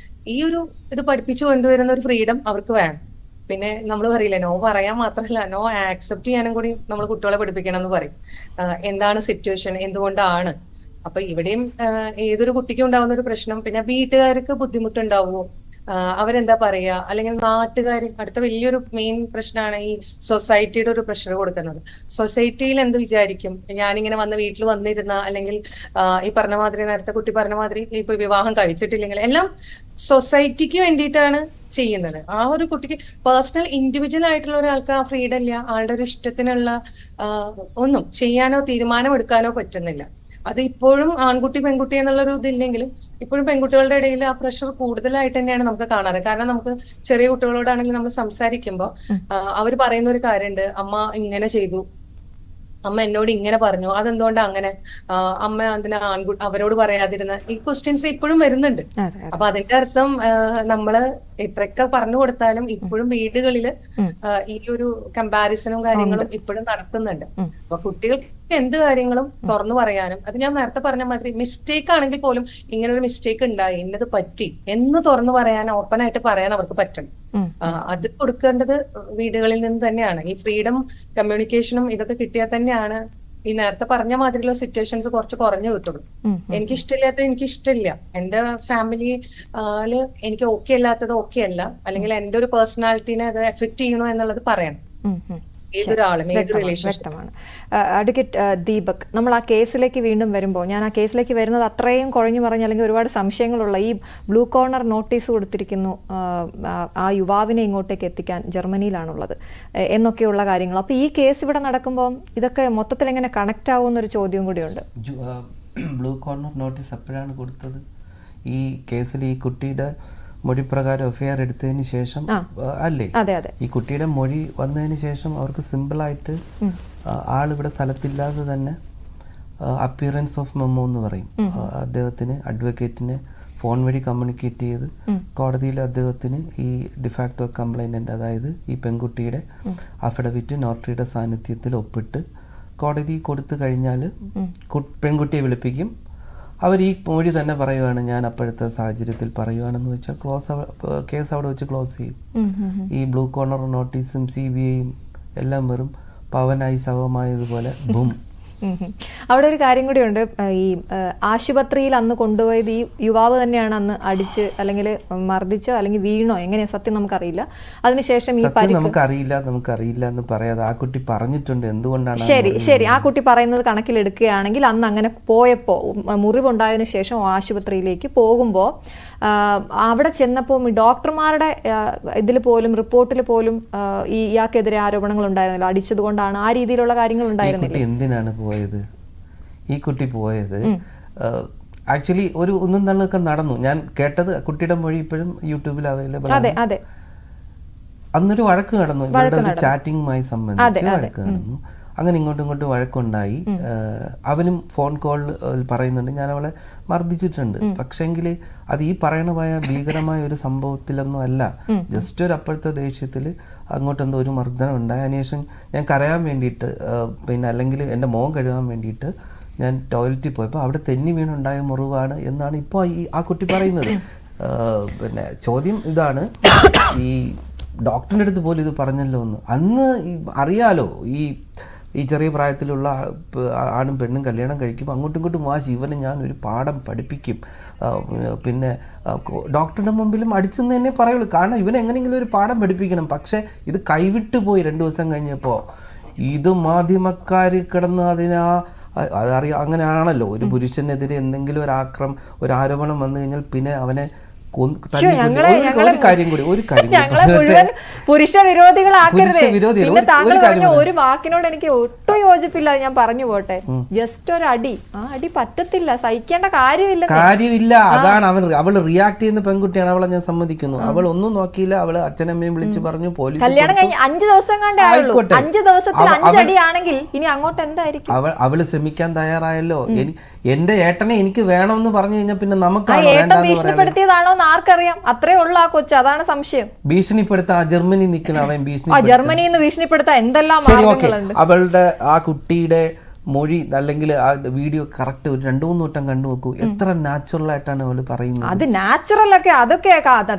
ഈ ഒരു ഇത് പഠിപ്പിച്ചു കൊണ്ടുവരുന്ന ഒരു ഫ്രീഡം അവർക്ക് വേണം. പിന്നെ നമ്മൾ പറയില്ല, നോ പറയാൻ മാത്രമല്ല നോ ആക്സെപ്റ്റ് ചെയ്യാനും കൂടി നമ്മൾ കുട്ടികളെ പഠിപ്പിക്കണം എന്ന് പറയും. എന്താണ് സിറ്റുവേഷൻ, എന്തുകൊണ്ടാണ്. അപ്പൊ ഇവിടെയും ഏതൊരു കുട്ടിക്കും ഉണ്ടാവുന്ന ഒരു പ്രശ്നം, പിന്നെ വീട്ടുകാർക്ക് ബുദ്ധിമുട്ടുണ്ടാവുമോ, അവരെന്താ പറയുക, അല്ലെങ്കിൽ നാട്ടുകാർ. അടുത്ത വലിയൊരു മെയിൻ പ്രശ്നമാണ് ഈ സൊസൈറ്റിയുടെ ഒരു പ്രഷർ കൊടുക്കുന്നത്. സൊസൈറ്റിയിൽ എന്ത് വിചാരിക്കും, ഞാനിങ്ങനെ വീട്ടിൽ വന്നിരുന്ന, അല്ലെങ്കിൽ ഈ പറഞ്ഞ മാതിരി നേരത്തെ കുട്ടി പറഞ്ഞ മാതിരി ഇപ്പൊ വിവാഹം കഴിച്ചിട്ടില്ലെങ്കിൽ എല്ലാം സൊസൈറ്റിക്ക് വേണ്ടിയിട്ടാണ് ചെയ്യുന്നത്. ആ ഒരു കുട്ടിക്ക് പേഴ്സണൽ ഇൻഡിവിജ്വൽ ആയിട്ടുള്ള ഒരാൾക്ക് ആ ഫ്രീഡം ഇല്ല, ആളുടെ ഒരു ഇഷ്ടത്തിനുള്ള ഒന്നും ചെയ്യാനോ തീരുമാനം എടുക്കാനോ പറ്റുന്നില്ല. അത് ഇപ്പോഴും ആൺകുട്ടി പെൺകുട്ടി എന്നുള്ളൊരു ഇതില്ലെങ്കിലും ഇപ്പോഴും പെൺകുട്ടികളുടെ ഇടയിൽ ആ പ്രഷർ കൂടുതലായിട്ട് തന്നെയാണ് നമുക്ക് കാണാറ്. കാരണം നമുക്ക് ചെറിയ കുട്ടികളോടാണെങ്കിൽ നമ്മൾ സംസാരിക്കുമ്പോൾ അവർ പറയുന്ന ഒരു കാര്യമുണ്ട്, അമ്മ ഇങ്ങനെ ചെയ്തു, അമ്മ എന്നോട് ഇങ്ങനെ പറഞ്ഞു, അതെന്തുകൊണ്ട് അങ്ങനെ, അമ്മ അതിന് അവരോട് പറയാതിരുന്ന ഈ ക്വസ്റ്റ്യൻസ് ഇപ്പോഴും വരുന്നുണ്ട്. അപ്പൊ അതിന്റെ അർത്ഥം നമ്മള് എത്രയൊക്കെ പറഞ്ഞു കൊടുത്താലും ഇപ്പോഴും വീടുകളിൽ ഈ ഒരു കമ്പാരിസണും കാര്യങ്ങളും ഇപ്പോഴും നടത്തുന്നുണ്ട്. അപ്പൊ കുട്ടികൾക്ക് എന്ത് കാര്യങ്ങളും തുറന്നു പറയാനും, അത് ഞാൻ നേരത്തെ പറഞ്ഞ മാതിരി മിസ്റ്റേക്ക് ആണെങ്കിൽ പോലും ഇങ്ങനെ ഒരു മിസ്റ്റേക്ക് ഉണ്ടായി, ഇന്നത് പറ്റി എന്ന് തുറന്നു പറയാൻ, ഓപ്പൺ ആയിട്ട് പറയാൻ അവർക്ക് പറ്റണം. അത് കൊടുക്കേണ്ടത് വീടുകളിൽ നിന്ന് തന്നെയാണ്. ഈ ഫ്രീഡം കമ്മ്യൂണിക്കേഷനും ഇതൊക്കെ കിട്ടിയാൽ തന്നെയാണ് ഈ നേരത്തെ പറഞ്ഞ മാതിരിയുള്ള സിറ്റുവേഷൻസ് കുറച്ച് കുറഞ്ഞു കിട്ടുള്ളൂ. എനിക്കിഷ്ടമില്ലാത്തത് എനിക്കിഷ്ടമില്ല, എന്റെ ഫാമിലിയില് എനിക്ക് ഓക്കെ അല്ലാത്തത് ഓക്കെ അല്ല, അല്ലെങ്കിൽ എന്റെ ഒരു പേഴ്സണാലിറ്റിനെ അത് എഫക്ട് ചെയ്യണോ എന്നുള്ളത് പറയണം ഏതൊരാളും, ഏതൊരു റിലേഷൻഷിപ്പ്. വ്യക്തമാണ്. അഡ്വക്കേറ്റ് ദീപക്, നമ്മൾ ആ കേസിലേക്ക് വീണ്ടും വരുമ്പോൾ, ഞാൻ ആ കേസിലേക്ക് വരുന്നത് അത്രയും കുഴഞ്ഞു പറഞ്ഞ അല്ലെങ്കിൽ ഒരുപാട് സംശയങ്ങളുള്ള ഈ ബ്ലൂ കോർണർ നോട്ടീസ് കൊടുത്തിരിക്കുന്നു ആ യുവാവിനെ ഇങ്ങോട്ടേക്ക് എത്തിക്കാൻ, ജർമ്മനിയിലാണുള്ളത് എന്നൊക്കെയുള്ള കാര്യങ്ങൾ. അപ്പോൾ ഈ കേസ് ഇവിടെ നടക്കുമ്പോൾ ഇതൊക്കെ മൊത്തത്തിൽ എങ്ങനെ കണക്ട് ആവുമെന്നൊരു ചോദ്യവും കൂടിയുണ്ട്. ബ്ലൂ കോർണർ നോട്ടീസ് എപ്പോഴാണ് കൊടുത്തത്? ഈ കേസിൽ ഈ കുട്ടിയുടെ മൊഴി പ്രകാരം എഫ്ഐആർ എടുത്തതിന് ശേഷം അല്ലേ? ഈ കുട്ടിയുടെ മൊഴി വന്നതിന് ശേഷം അവർക്ക് സിമ്പിളായിട്ട് ആളിവിടെ സ്ഥലത്തില്ലാതെ തന്നെ അപ്പിയറൻസ് ഓഫ് മെമ്മോ എന്ന് പറയും, അദ്ദേഹത്തിന് അഡ്വക്കേറ്റിനെ ഫോൺ വഴി കമ്മ്യൂണിക്കേറ്റ് ചെയ്ത് കോടതിയിൽ അദ്ദേഹത്തിന് ഈ ഡിഫാക്ടോ കംപ്ലൈനന്റ്, അതായത് ഈ പെൺകുട്ടിയുടെ അഫിഡവിറ്റ് നോട്ടറിയുടെ സാന്നിധ്യത്തിൽ ഒപ്പിട്ട് കോടതി കൊടുത്തു കഴിഞ്ഞാൽ പെൺകുട്ടിയെ വിളിപ്പിക്കും. അവർ ഈ മൊഴി തന്നെ പറയുവാണ്, ഞാൻ അപ്പോഴത്തെ സാഹചര്യത്തിൽ പറയുവാണെന്ന് വെച്ചാൽ കേസ് അവിടെ വെച്ച് ക്ലോസ് ചെയ്യും. ഈ ബ്ലൂ കോർണർ നോട്ടീസും CBIയും എല്ലാം വെറും പവനായി ശവമായതുപോലെ ബും. അവിടെ ഒരു കാര്യം കൂടിയുണ്ട്. ഈ ആശുപത്രിയിൽ അന്ന് കൊണ്ടുപോയത് ഈ യുവാവ് തന്നെയാണ് അന്ന് അടിച്ച് അല്ലെങ്കിൽ മർദ്ദിച്ചോ അല്ലെങ്കിൽ വീണോ, എങ്ങനെയാ സത്യം നമുക്കറിയില്ല. അതിനുശേഷം ഈ നമുക്കറിയില്ല എന്ന് പറയാതെ ആ കുട്ടി പറഞ്ഞിട്ടുണ്ട് എന്തുകൊണ്ടാണ്. ശരി, ആ കുട്ടി പറയുന്നത് കണക്കിലെടുക്കുകയാണെങ്കിൽ അന്ന് അങ്ങനെ പോയപ്പോൾ മുറിവുണ്ടായതിനു ശേഷം ആശുപത്രിയിലേക്ക് പോകുമ്പോൾ അവിടെ ചെന്നപ്പോൾ ഈ ഡോക്ടർമാരുടെ ഇതിൽ പോലും റിപ്പോർട്ടിൽ പോലും ഇയാൾക്കെതിരെ ആരോപണങ്ങൾ ഉണ്ടായിരുന്നല്ലോ, അടിച്ചത് കൊണ്ടാണ്, ആ രീതിയിലുള്ള കാര്യങ്ങൾ ഉണ്ടായിരുന്നില്ല. എന്തിനാണ് പോയത് ഈ കുട്ടി പോയത്? ആക്ച്വലി ഒരു ഒന്നും തള്ളൊക്കെ നടന്നു. ഞാൻ കേട്ടത് കുട്ടിയുടെ മൊഴി ഇപ്പോഴും യൂട്യൂബിൽ അവൈലബിൾ ആണ്. അന്നൊരു വഴക്ക് നടന്നു, ഇവരുടെ ഒരു ചാറ്റിങ്ങുമായി സംബന്ധിച്ച് വഴക്ക് നടന്നു. അങ്ങനെ ഇങ്ങോട്ടും ഇങ്ങോട്ടും വഴക്കുണ്ടായി. അവനും ഫോൺ കോളിൽ പറയുന്നുണ്ട് ഞാൻ അവളെ മർദ്ദിച്ചിട്ടുണ്ട്, പക്ഷെങ്കിൽ അത് ഈ പറയണമായ ഭീകരമായ ഒരു സംഭവത്തിലൊന്നും അല്ല, ജസ്റ്റ് ഒരു അപ്പോഴത്തെ ദേഷ്യത്തിൽ അങ്ങോട്ടെന്തോ ഒരു മർദ്ദനം ഉണ്ടായി. അതിനുശേഷം ഞാൻ കരയാൻ വേണ്ടിയിട്ട് പിന്നെ അല്ലെങ്കിൽ എൻ്റെ മോൻ കഴുകാൻ വേണ്ടിയിട്ട് ഞാൻ ടോയ്ലറ്റിൽ പോയപ്പോൾ അവിടെ തെന്നി വീണുണ്ടായ മുറിവാണ് എന്നാണ് ഇപ്പോൾ ആ കുട്ടി പറയുന്നത്. പിന്നെ ചോദ്യം ഇതാണ്, ഈ ഡോക്ടറിൻ്റെ അടുത്ത് പോലും ഇത് പറഞ്ഞല്ലോ എന്ന്. അന്ന് അറിയാലോ ഈ ചെറിയ പ്രായത്തിലുള്ള ആണും പെണ്ണും കല്യാണം കഴിക്കുമ്പോൾ അങ്ങോട്ടും ഇങ്ങോട്ടും വാശി, ഇവനെ ഞാൻ ഒരു പാഠം പഠിപ്പിക്കും, പിന്നെ ഡോക്ടറുടെ മുമ്പിലും അടിച്ചെന്ന് തന്നെ പറയുള്ളൂ, കാരണം ഇവനെ എങ്ങനെയെങ്കിലും ഒരു പാഠം പഠിപ്പിക്കണം. പക്ഷേ ഇത് കൈവിട്ട് പോയി 2 ദിവസം കഴിഞ്ഞപ്പോൾ. ഇത് മാധ്യമക്കാർ കിടന്ന് അതറിയാം, അങ്ങനെയാണല്ലോ, ഒരു പുരുഷനെതിരെ എന്തെങ്കിലും ഒരു ആരോപണം വന്നു കഴിഞ്ഞാൽ പിന്നെ അവനെ പുരുഷ വിരോധികളാക്കരുത്. ഒരു വാക്കിനോട് എനിക്ക് ഒട്ടും യോജിപ്പില്ല, ഞാൻ പറഞ്ഞു പോട്ടെ. ജസ്റ്റ് ഒരു അടി, ആ അടി പറ്റത്തില്ല, സഹിക്കേണ്ട കാര്യമില്ല. അതാണ് അവള് റിയാക്ട് ചെയ്യുന്ന പെൺകുട്ടിയാണ്, അവളെ ഞാൻ സമ്മതിക്കുന്നു. അവൾ ഒന്നും നോക്കിയില്ല, അവള് അച്ഛനമ്മയും വിളിച്ചു പറഞ്ഞു, പോലീസ് കല്യാണം കഴിഞ്ഞ് 5 ദിവസം കണ്ടേ ആയുള്ളൂ. 5 ദിവസത്തിൽ 5 അടിയാണെങ്കിൽ ഇനി അങ്ങോട്ട് എന്തായിരിക്കും? അവള് ശ്രമിക്കാൻ തയ്യാറായല്ലോ. എന്റെ ഏട്ടനെ എനിക്ക് വേണമെന്ന് പറഞ്ഞു കഴിഞ്ഞാൽ പിന്നെ നമുക്ക് ഭീഷണിപ്പെടുത്തിയതാണോ ആർക്കറിയാം? അത്രേ ഉള്ള ആ കൊച്ചു, അതാണ് സംശയം. ഭീഷണിപ്പെടുത്താ ജർമ്മനി നിൽക്കുന്ന അവൻ ജർമ്മനിയിൽ നിന്ന് ഭീഷണിപ്പെടുത്താ എന്തെല്ലാം മാർഗങ്ങളുണ്ട്. അവളുടെ ആ കുട്ടിയുടെ മൊഴി അല്ലെങ്കിൽ ആ വീഡിയോ കറക്റ്റ് ഒരു 2-3 വട്ടം കണ്ടു നോക്കൂ, എത്ര നാച്ചുറൽ ആയിട്ടാണ് അവള് പറയുന്നത്. അത് നാച്ചുറൽ ഒക്കെ അതൊക്കെ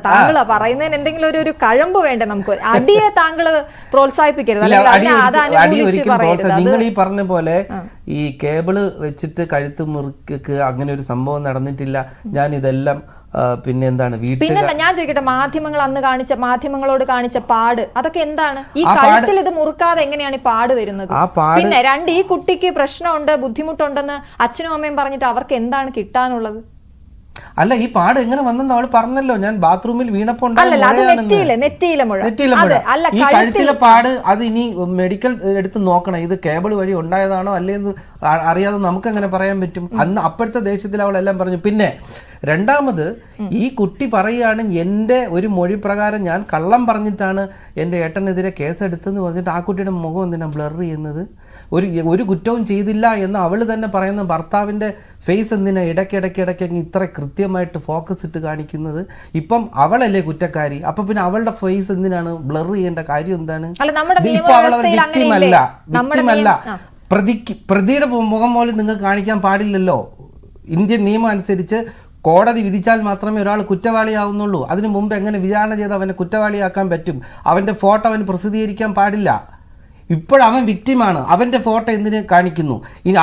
താങ്കള് പറയുന്നതിന് എന്തെങ്കിലും ഒരു കഴമ്പ് വേണ്ടേ നമുക്ക്? അടിയെ താങ്കള് പ്രോത്സാഹിപ്പിക്കരുത്. നിങ്ങൾ ഈ പറഞ്ഞ പോലെ ഈ കേബിള് വെച്ചിട്ട് കഴുത്ത് മുറുക്ക് അങ്ങനെ ഒരു സംഭവം നടന്നിട്ടില്ല. ഞാൻ ഇതെല്ലാം പിന്നെ എന്താണ് പിന്നെ ഞാൻ ചോദിക്കട്ടെ, മാധ്യമങ്ങളോട് കാണിച്ച പാട് അതൊക്കെ എന്താണ്? ഈ കഴുത്തിൽ ഇത് മുറുക്കാതെ എങ്ങനെയാണ് ഈ പാട് വരുന്നത്? പിന്നെ ഈ കുട്ടിക്ക് പ്രശ്നമുണ്ട്, ബുദ്ധിമുട്ടുണ്ടെന്ന് അച്ഛനും അമ്മയും പറഞ്ഞിട്ട് അവർക്ക് എന്താണ് കിട്ടാനുള്ളത്? അല്ല, ഈ പാട് എങ്ങനെ വന്നെന്ന് അവൾ പറഞ്ഞല്ലോ, ഞാൻ ബാത്റൂമിൽ വീണപ്പോ ഉണ്ടായ അല്ലല്ല, അത് മുഴയാണെന്ന്. നെറ്റിയിലെ മുഴ. നെറ്റിയിലെ മുഴ. അതെ, അല്ല, ഈ കഴുത്തിലെ പാട് അത് ഇനി മെഡിക്കൽ എടുത്ത് നോക്കണം, ഇത് കേബിൾ വഴി ഉണ്ടായതാണോ അല്ലേന്ന് അറിയാതെ നമുക്ക് എങ്ങനെ പറയാൻ പറ്റും. അന്ന് അപ്പോഴത്തെ ദേഷ്യത്തിൽ അവളെല്ലാം പറഞ്ഞു. പിന്നെ രണ്ടാമത് ഈ കുട്ടി പറയുകയാണ് എൻ്റെ ഒരു മൊഴി പ്രകാരം ഞാൻ കള്ളം പറഞ്ഞിട്ടാണ് എൻ്റെ ഏട്ടനെതിരെ കേസെടുത്തെന്ന് പറഞ്ഞിട്ട് ആ കുട്ടിയുടെ മുഖം എന്തിനാ ബ്ലർ ചെയ്യുന്നത്? ഒരു കുറ്റവും ചെയ്തില്ല എന്ന് അവൾ തന്നെ പറയുന്ന ഭർത്താവിൻ്റെ ഫേസ് എന്തിനാ ഇടയ്ക്കിടയ്ക്ക് ഇത്ര കൃത്യമായിട്ട് ഫോക്കസ് ഇട്ട് കാണിക്കുന്നത്? ഇപ്പം അവളല്ലേ കുറ്റക്കാരി, അപ്പം പിന്നെ അവളുടെ ഫേസ് എന്തിനാണ് ബ്ലർ ചെയ്യേണ്ട കാര്യം എന്താണ്? ഇപ്പൊ അവളൊരു വിക്ടിമല്ല. പ്രതിയുടെ മുഖം പോലും നിങ്ങൾക്ക് കാണിക്കാൻ പാടില്ലല്ലോ. ഇന്ത്യൻ നിയമം അനുസരിച്ച് കോടതി വിധിച്ചാൽ മാത്രമേ ഒരാൾ കുറ്റവാളിയാവുന്നുള്ളൂ. അതിനു മുമ്പ് എങ്ങനെ വിചാരണ ചെയ്ത് അവനെ കുറ്റവാളിയാക്കാൻ പറ്റും? അവൻ്റെ ഫോട്ടോ അവന് പ്രസിദ്ധീകരിക്കാൻ പാടില്ല. ഇപ്പോഴവൻ വിക്ടിമാണ്, അവൻ്റെ ഫോട്ടോ എന്തിന് കാണിക്കുന്നു? ഇനി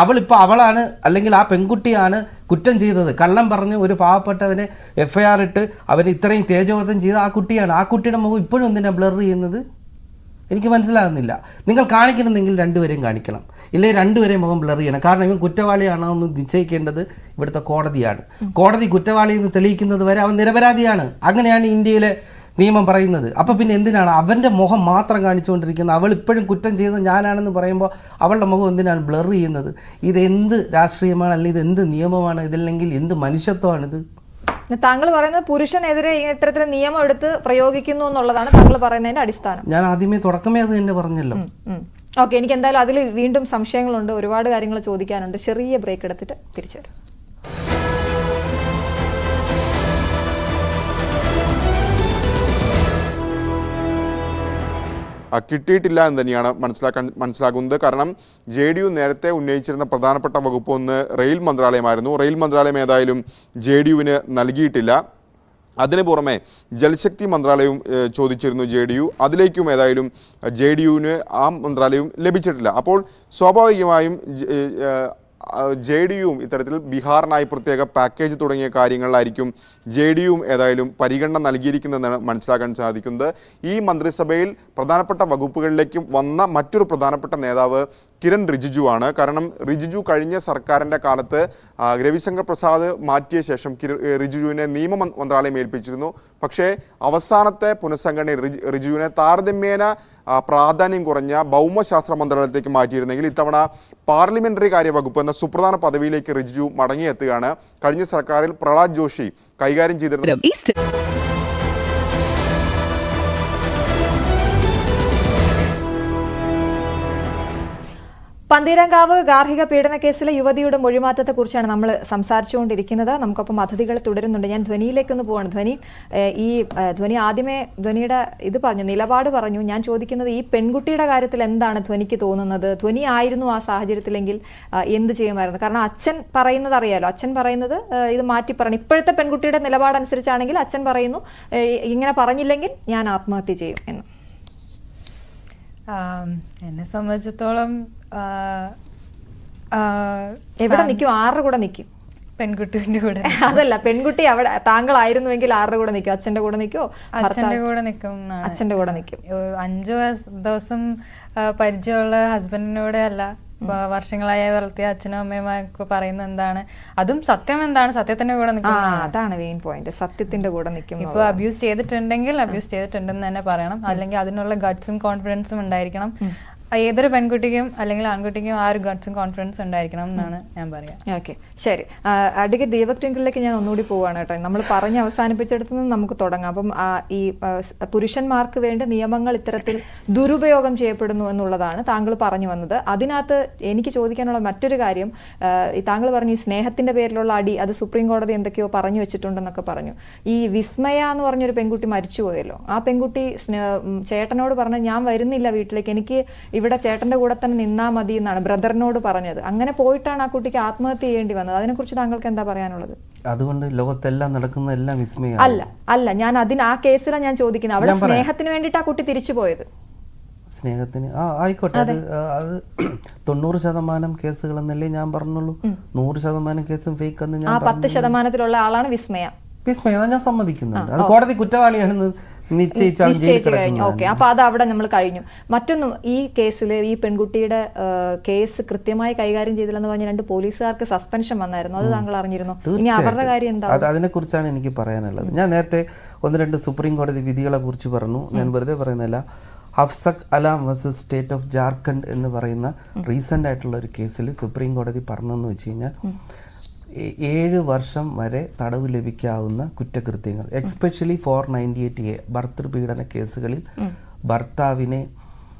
അവളാണ് അല്ലെങ്കിൽ ആ പെൺകുട്ടിയാണ് കുറ്റം ചെയ്തത്, കള്ളം പറഞ്ഞ് ഒരു പാവപ്പെട്ടവനെ FIR ഇട്ട് അവന് ഇത്രയും തേജോവധം ചെയ്ത ആ കുട്ടിയാണ്. ആ കുട്ടിയുടെ മുഖം ഇപ്പോഴും എന്തിനാ ബ്ലർ ചെയ്യുന്നത്? എനിക്ക് മനസ്സിലാകുന്നില്ല. നിങ്ങൾ കാണിക്കണമെന്നെങ്കിൽ രണ്ടുപേരെയും കാണിക്കണം, ഇല്ലെങ്കിൽ രണ്ടുപേരെയും മുഖം ബ്ലർ ചെയ്യണം. കാരണം ഇവൻ കുറ്റവാളിയാണോ എന്ന് നിശ്ചയിക്കേണ്ടത് ഇവിടുത്തെ കോടതിയാണ്. കോടതി കുറ്റവാളി എന്ന് തെളിയിക്കുന്നത് വരെ അവൻ നിരപരാധിയാണ്. അങ്ങനെയാണ് ഇന്ത്യയിലെ നിയമം പറയുന്നത്. അപ്പോൾ പിന്നെ എന്തിനാണ് അവൻ്റെ മുഖം മാത്രം കാണിച്ചുകൊണ്ടിരിക്കുന്നത്? അവൾ ഇപ്പോഴും കുറ്റം ചെയ്തത് ഞാനാണെന്ന് പറയുമ്പോൾ അവളുടെ മുഖം എന്തിനാണ് ബ്ലർ ചെയ്യുന്നത്? ഇതെന്ത് രാഷ്ട്രീയമാണ്, അല്ലെങ്കിൽ ഇതെന്ത് നിയമമാണ്, ഇതല്ലെങ്കിൽ എന്ത് മനുഷ്യത്വമാണിത്? താങ്കൾ പറയുന്നത് പുരുഷനെതിരെ ഇത്തരത്തിൽ നിയമം എടുത്ത് പ്രയോഗിക്കുന്നു എന്നുള്ളതാണ് താങ്കൾ പറയുന്നതിന്റെ അടിസ്ഥാനം. ഞാൻ ആദ്യമേ തുടക്കമേ അത് തന്നെ പറഞ്ഞല്ലോ. ഓക്കെ, എനിക്ക് എന്തായാലും അതിൽ വീണ്ടും സംശയങ്ങളുണ്ട്, ഒരുപാട് കാര്യങ്ങൾ ചോദിക്കാനുണ്ട്. ചെറിയ ബ്രേക്ക് എടുത്തിട്ട് തിരിച്ചു വരാം. കിട്ടിയിട്ടില്ല എന്ന് തന്നെയാണ് മനസ്സിലാക്കുന്നത്. കാരണം JDU നേരത്തെ ഉന്നയിച്ചിരുന്ന പ്രധാനപ്പെട്ട വകുപ്പ് ഒന്ന് റെയിൽ മന്ത്രാലയമായിരുന്നു. റെയിൽ മന്ത്രാലയം ഏതായാലും JDUവിന് നൽകിയിട്ടില്ല. അതിന് പുറമെ ജലശക്തി മന്ത്രാലയവും ചോദിച്ചിരുന്നു JDU, അതിലേക്കും ഏതായാലും JDUവിന് ആ മന്ത്രാലയവും ലഭിച്ചിട്ടില്ല. അപ്പോൾ സ്വാഭാവികമായും JDUവും ഇത്തരത്തിൽ ബീഹാറിനായി പ്രത്യേക പാക്കേജ് തുടങ്ങിയ കാര്യങ്ങളിലായിരിക്കും JDUവും ഏതായാലും പരിഗണന നൽകിയിരിക്കുന്നതെന്നാണ് മനസ്സിലാക്കാൻ സാധിക്കുന്നത്. ഈ മന്ത്രിസഭയിൽ പ്രധാനപ്പെട്ട വകുപ്പുകളിലേക്കും വന്ന മറ്റൊരു പ്രധാനപ്പെട്ട നേതാവ് കിരൺ റിജിജു ആണ്. കാരണം റിജിജു കഴിഞ്ഞ സർക്കാരിൻ്റെ കാലത്ത് രവിശങ്കർ പ്രസാദ് മാറ്റിയ ശേഷം റിജിജുവിനെ നിയമ മന്ത്രാലയം ഏൽപ്പിച്ചിരുന്നു. പക്ഷേ അവസാനത്തെ പുനഃസംഘടനയിൽ റിജിജുവിനെ താരതമ്യേന പ്രാധാന്യം കുറഞ്ഞ ഭൗമശാസ്ത്ര മന്ത്രാലയത്തിലേക്ക് മാറ്റിയിരുന്നെങ്കിൽ ഇത്തവണ പാർലമെന്ററി കാര്യ വകുപ്പ് എന്ന സുപ്രധാന പദവിയിലേക്ക് റിജിജു മടങ്ങിയെത്തുകയാണ്. കഴിഞ്ഞ സർക്കാരിൽ പ്രഹ്ലാദ് ജോഷി കൈകാര്യം ചെയ്തിരുന്നത്. പന്തീരങ്കാവ് ഗാർഹിക പീഡന കേസിലെ യുവതിയുടെ മൊഴിമാറ്റത്തെക്കുറിച്ചാണ് നമ്മൾ സംസാരിച്ചുകൊണ്ടിരിക്കുന്നത്. നമുക്കൊപ്പം അതിഥികൾ തുടരുന്നുണ്ട്. ഞാൻ ധ്വനിയിലേക്കൊന്ന് പോവാണ്. ധ്വനി ആദ്യമേ ധ്വനിയുടെ ഇത് പറഞ്ഞു, നിലപാട് പറഞ്ഞു. ഞാൻ ചോദിക്കുന്നത് ഈ പെൺകുട്ടിയുടെ കാര്യത്തിൽ എന്താണ് ധ്വനിക്ക് തോന്നുന്നത്? ധ്വനി ആയിരുന്നു ആ സാഹചര്യത്തിലെങ്കിൽ എന്ത് ചെയ്യുമായിരുന്നു? കാരണം അച്ഛൻ പറയുന്നത് അറിയാലോ, അച്ഛൻ പറയുന്നത് ഇത് മാറ്റി പറഞ്ഞു. ഇപ്പോഴത്തെ പെൺകുട്ടിയുടെ നിലപാടനുസരിച്ചാണെങ്കിൽ അച്ഛൻ പറയുന്നു ഇങ്ങനെ പറഞ്ഞില്ലെങ്കിൽ ഞാൻ ആത്മഹത്യ ചെയ്യും എന്ന്. എന്നെ സംബന്ധിച്ചിടത്തോളം എവിടെ നിൽക്കും? ആരുടെ കൂടെ നിൽക്കും? പെൺകുട്ടിന്റെ കൂടെ. അതല്ല, പെൺകുട്ടി അവിടെ താങ്കളായിരുന്നുവെങ്കിൽ ആരുടെ കൂടെ നിൽക്കും? അച്ഛന്റെ കൂടെ നിൽക്കോ? അച്ഛന്റെ കൂടെ നിൽക്കും. അച്ഛന്റെ കൂടെ നിൽക്കും. 5 ദിവസം പരിചയമുള്ള ഹസ്ബൻഡിനോടെ അല്ല, വർഷങ്ങളായി വളർത്തിയ അച്ഛനും അമ്മയുമൊക്കെ പറയുന്നത് എന്താണ്, അതും സത്യം എന്താണ്, സത്യത്തിന്റെ കൂടെ നിൽക്കും. അതാണ് മെയിൻ പോയിന്റ്, സത്യത്തിന്റെ കൂടെ നിൽക്കും. ഇപ്പൊ അബ്യൂസ് ചെയ്തിട്ടുണ്ടെങ്കിൽ അബ്യൂസ് ചെയ്തിട്ടുണ്ടെന്ന് തന്നെ പറയണം. അല്ലെങ്കിൽ അതിനുള്ള ഗട്ട്സും കോൺഫിഡൻസും ഉണ്ടായിരിക്കണം. ഏതൊരു പെൺകുട്ടിക്കും അല്ലെങ്കിൽ ആൺകുട്ടിക്കും ആ ഒരു ഗട്ട്സും കോൺഫിഡൻസും ഉണ്ടായിരിക്കണം എന്നാണ് ഞാൻ പറയാം. ഓക്കെ, ശരി. അഡ്വക്കേറ്റ് ദീപക് ട്വിങ്കിളിലേക്ക് ഞാൻ ഒന്നുകൂടി പോവാണ് കേട്ടോ. നമ്മൾ പറഞ്ഞ് അവസാനിപ്പിച്ചെടുത്ത് നിന്ന് നമുക്ക് തുടങ്ങാം. അപ്പം ഈ പുരുഷന്മാർക്ക് വേണ്ടി നിയമങ്ങൾ ഇത്തരത്തിൽ ദുരുപയോഗം ചെയ്യപ്പെടുന്നു എന്നുള്ളതാണ് താങ്കൾ പറഞ്ഞു വന്നത്. അതിനകത്ത് എനിക്ക് ചോദിക്കാനുള്ള മറ്റൊരു കാര്യം, താങ്കൾ പറഞ്ഞു ഈ സ്നേഹത്തിന്റെ പേരിലുള്ള അടി അത് സുപ്രീം കോടതി എന്തൊക്കെയോ പറഞ്ഞു വെച്ചിട്ടുണ്ടെന്നൊക്കെ പറഞ്ഞു. ഈ വിസ്മയ എന്ന് പറഞ്ഞൊരു പെൺകുട്ടി മരിച്ചുപോയല്ലോ, ആ പെൺകുട്ടി ചേട്ടനോട് പറഞ്ഞു ഞാൻ വരുന്നില്ല വീട്ടിലേക്ക്, എനിക്ക് ഇവിടെ ചേട്ടന്റെ കൂടെ തന്നെ നിന്നാ മതി എന്നാണ് ബ്രദറിനോട് പറഞ്ഞത്. അങ്ങനെ പോയിട്ടാണ് ആ കുട്ടിക്ക് ആത്മഹത്യ ചെയ്യേണ്ടി വന്നത്. അതിനെക്കുറിച്ച് താങ്കൾക്ക് എന്താ പറയാനുള്ളത്? അതുകൊണ്ട് ലോകത്തെല്ലാം നടക്കുന്നതെല്ലാം വിസ്മയം അല്ല, ഞാൻ ആ കേസിലാണ് ഞാൻ ചോദിക്കുന്നത്. അവിടെ സ്നേഹത്തിന് വേണ്ടിയിട്ട് ആ കുട്ടി തിരിച്ചു പോയത്. സ്നേഹത്തിന് ആയിക്കോട്ടെ, അത് 90% കേസുകൾ എന്നല്ലേ ഞാൻ പറഞ്ഞുള്ളൂ. 100% കേസും ഫേക്ക് എന്ന് ഞാൻ 10% ആളാണ് വിസ്മയ. ഞാൻ സമ്മതിക്കുന്നുണ്ട്. അത് കോടതി കുറ്റവാളിയാണെന്ന് നിശ്ചയിച്ച് അവൻ ജയിലിൽ കഴിഞ്ഞു. കിടക്കുന്നതാണ്. ഓക്കെ, അപ്പൊ അത് അവിടെ നമ്മൾ കഴിഞ്ഞു. മറ്റൊന്നും ഈ കേസിൽ ഈ പെൺകുട്ടിയുടെ കേസ് കൃത്യമായി കൈകാര്യം ചെയ്തില്ലെന്ന് പറഞ്ഞ 2 പോലീസുകാർക്ക് സസ്പെൻഷൻ വന്നായിരുന്നു. അത് താങ്കൾ അറിഞ്ഞിരുന്നു? ഇനി അവരുടെ കാര്യം എന്താ? അതിനെക്കുറിച്ചാണ് എനിക്ക് പറയാനുള്ളത്. ഞാൻ നേരത്തെ 1-2 സുപ്രീം കോടതി വിധികളെ കുറിച്ച് പറഞ്ഞു. ഞാൻ വെറുതെ പറയുന്നില്ല. ഹഫ്സക് Alam versus state of Jharkhand എന്ന് പറയുന്ന റീസെൻ്റ് ആയിട്ടുള്ള ഒരു കേസിൽ സുപ്രീം കോടതി പറഞ്ഞതെന്ന് വെച്ച് കഴിഞ്ഞാൽ 7 വർഷം വരെ തടവ് ലഭിക്കാവുന്ന കുറ്റകൃത്യങ്ങൾ, എക്സ്പെഷ്യലി 498A ഭർതൃപീഡന കേസുകളിൽ ഭർത്താവിനെ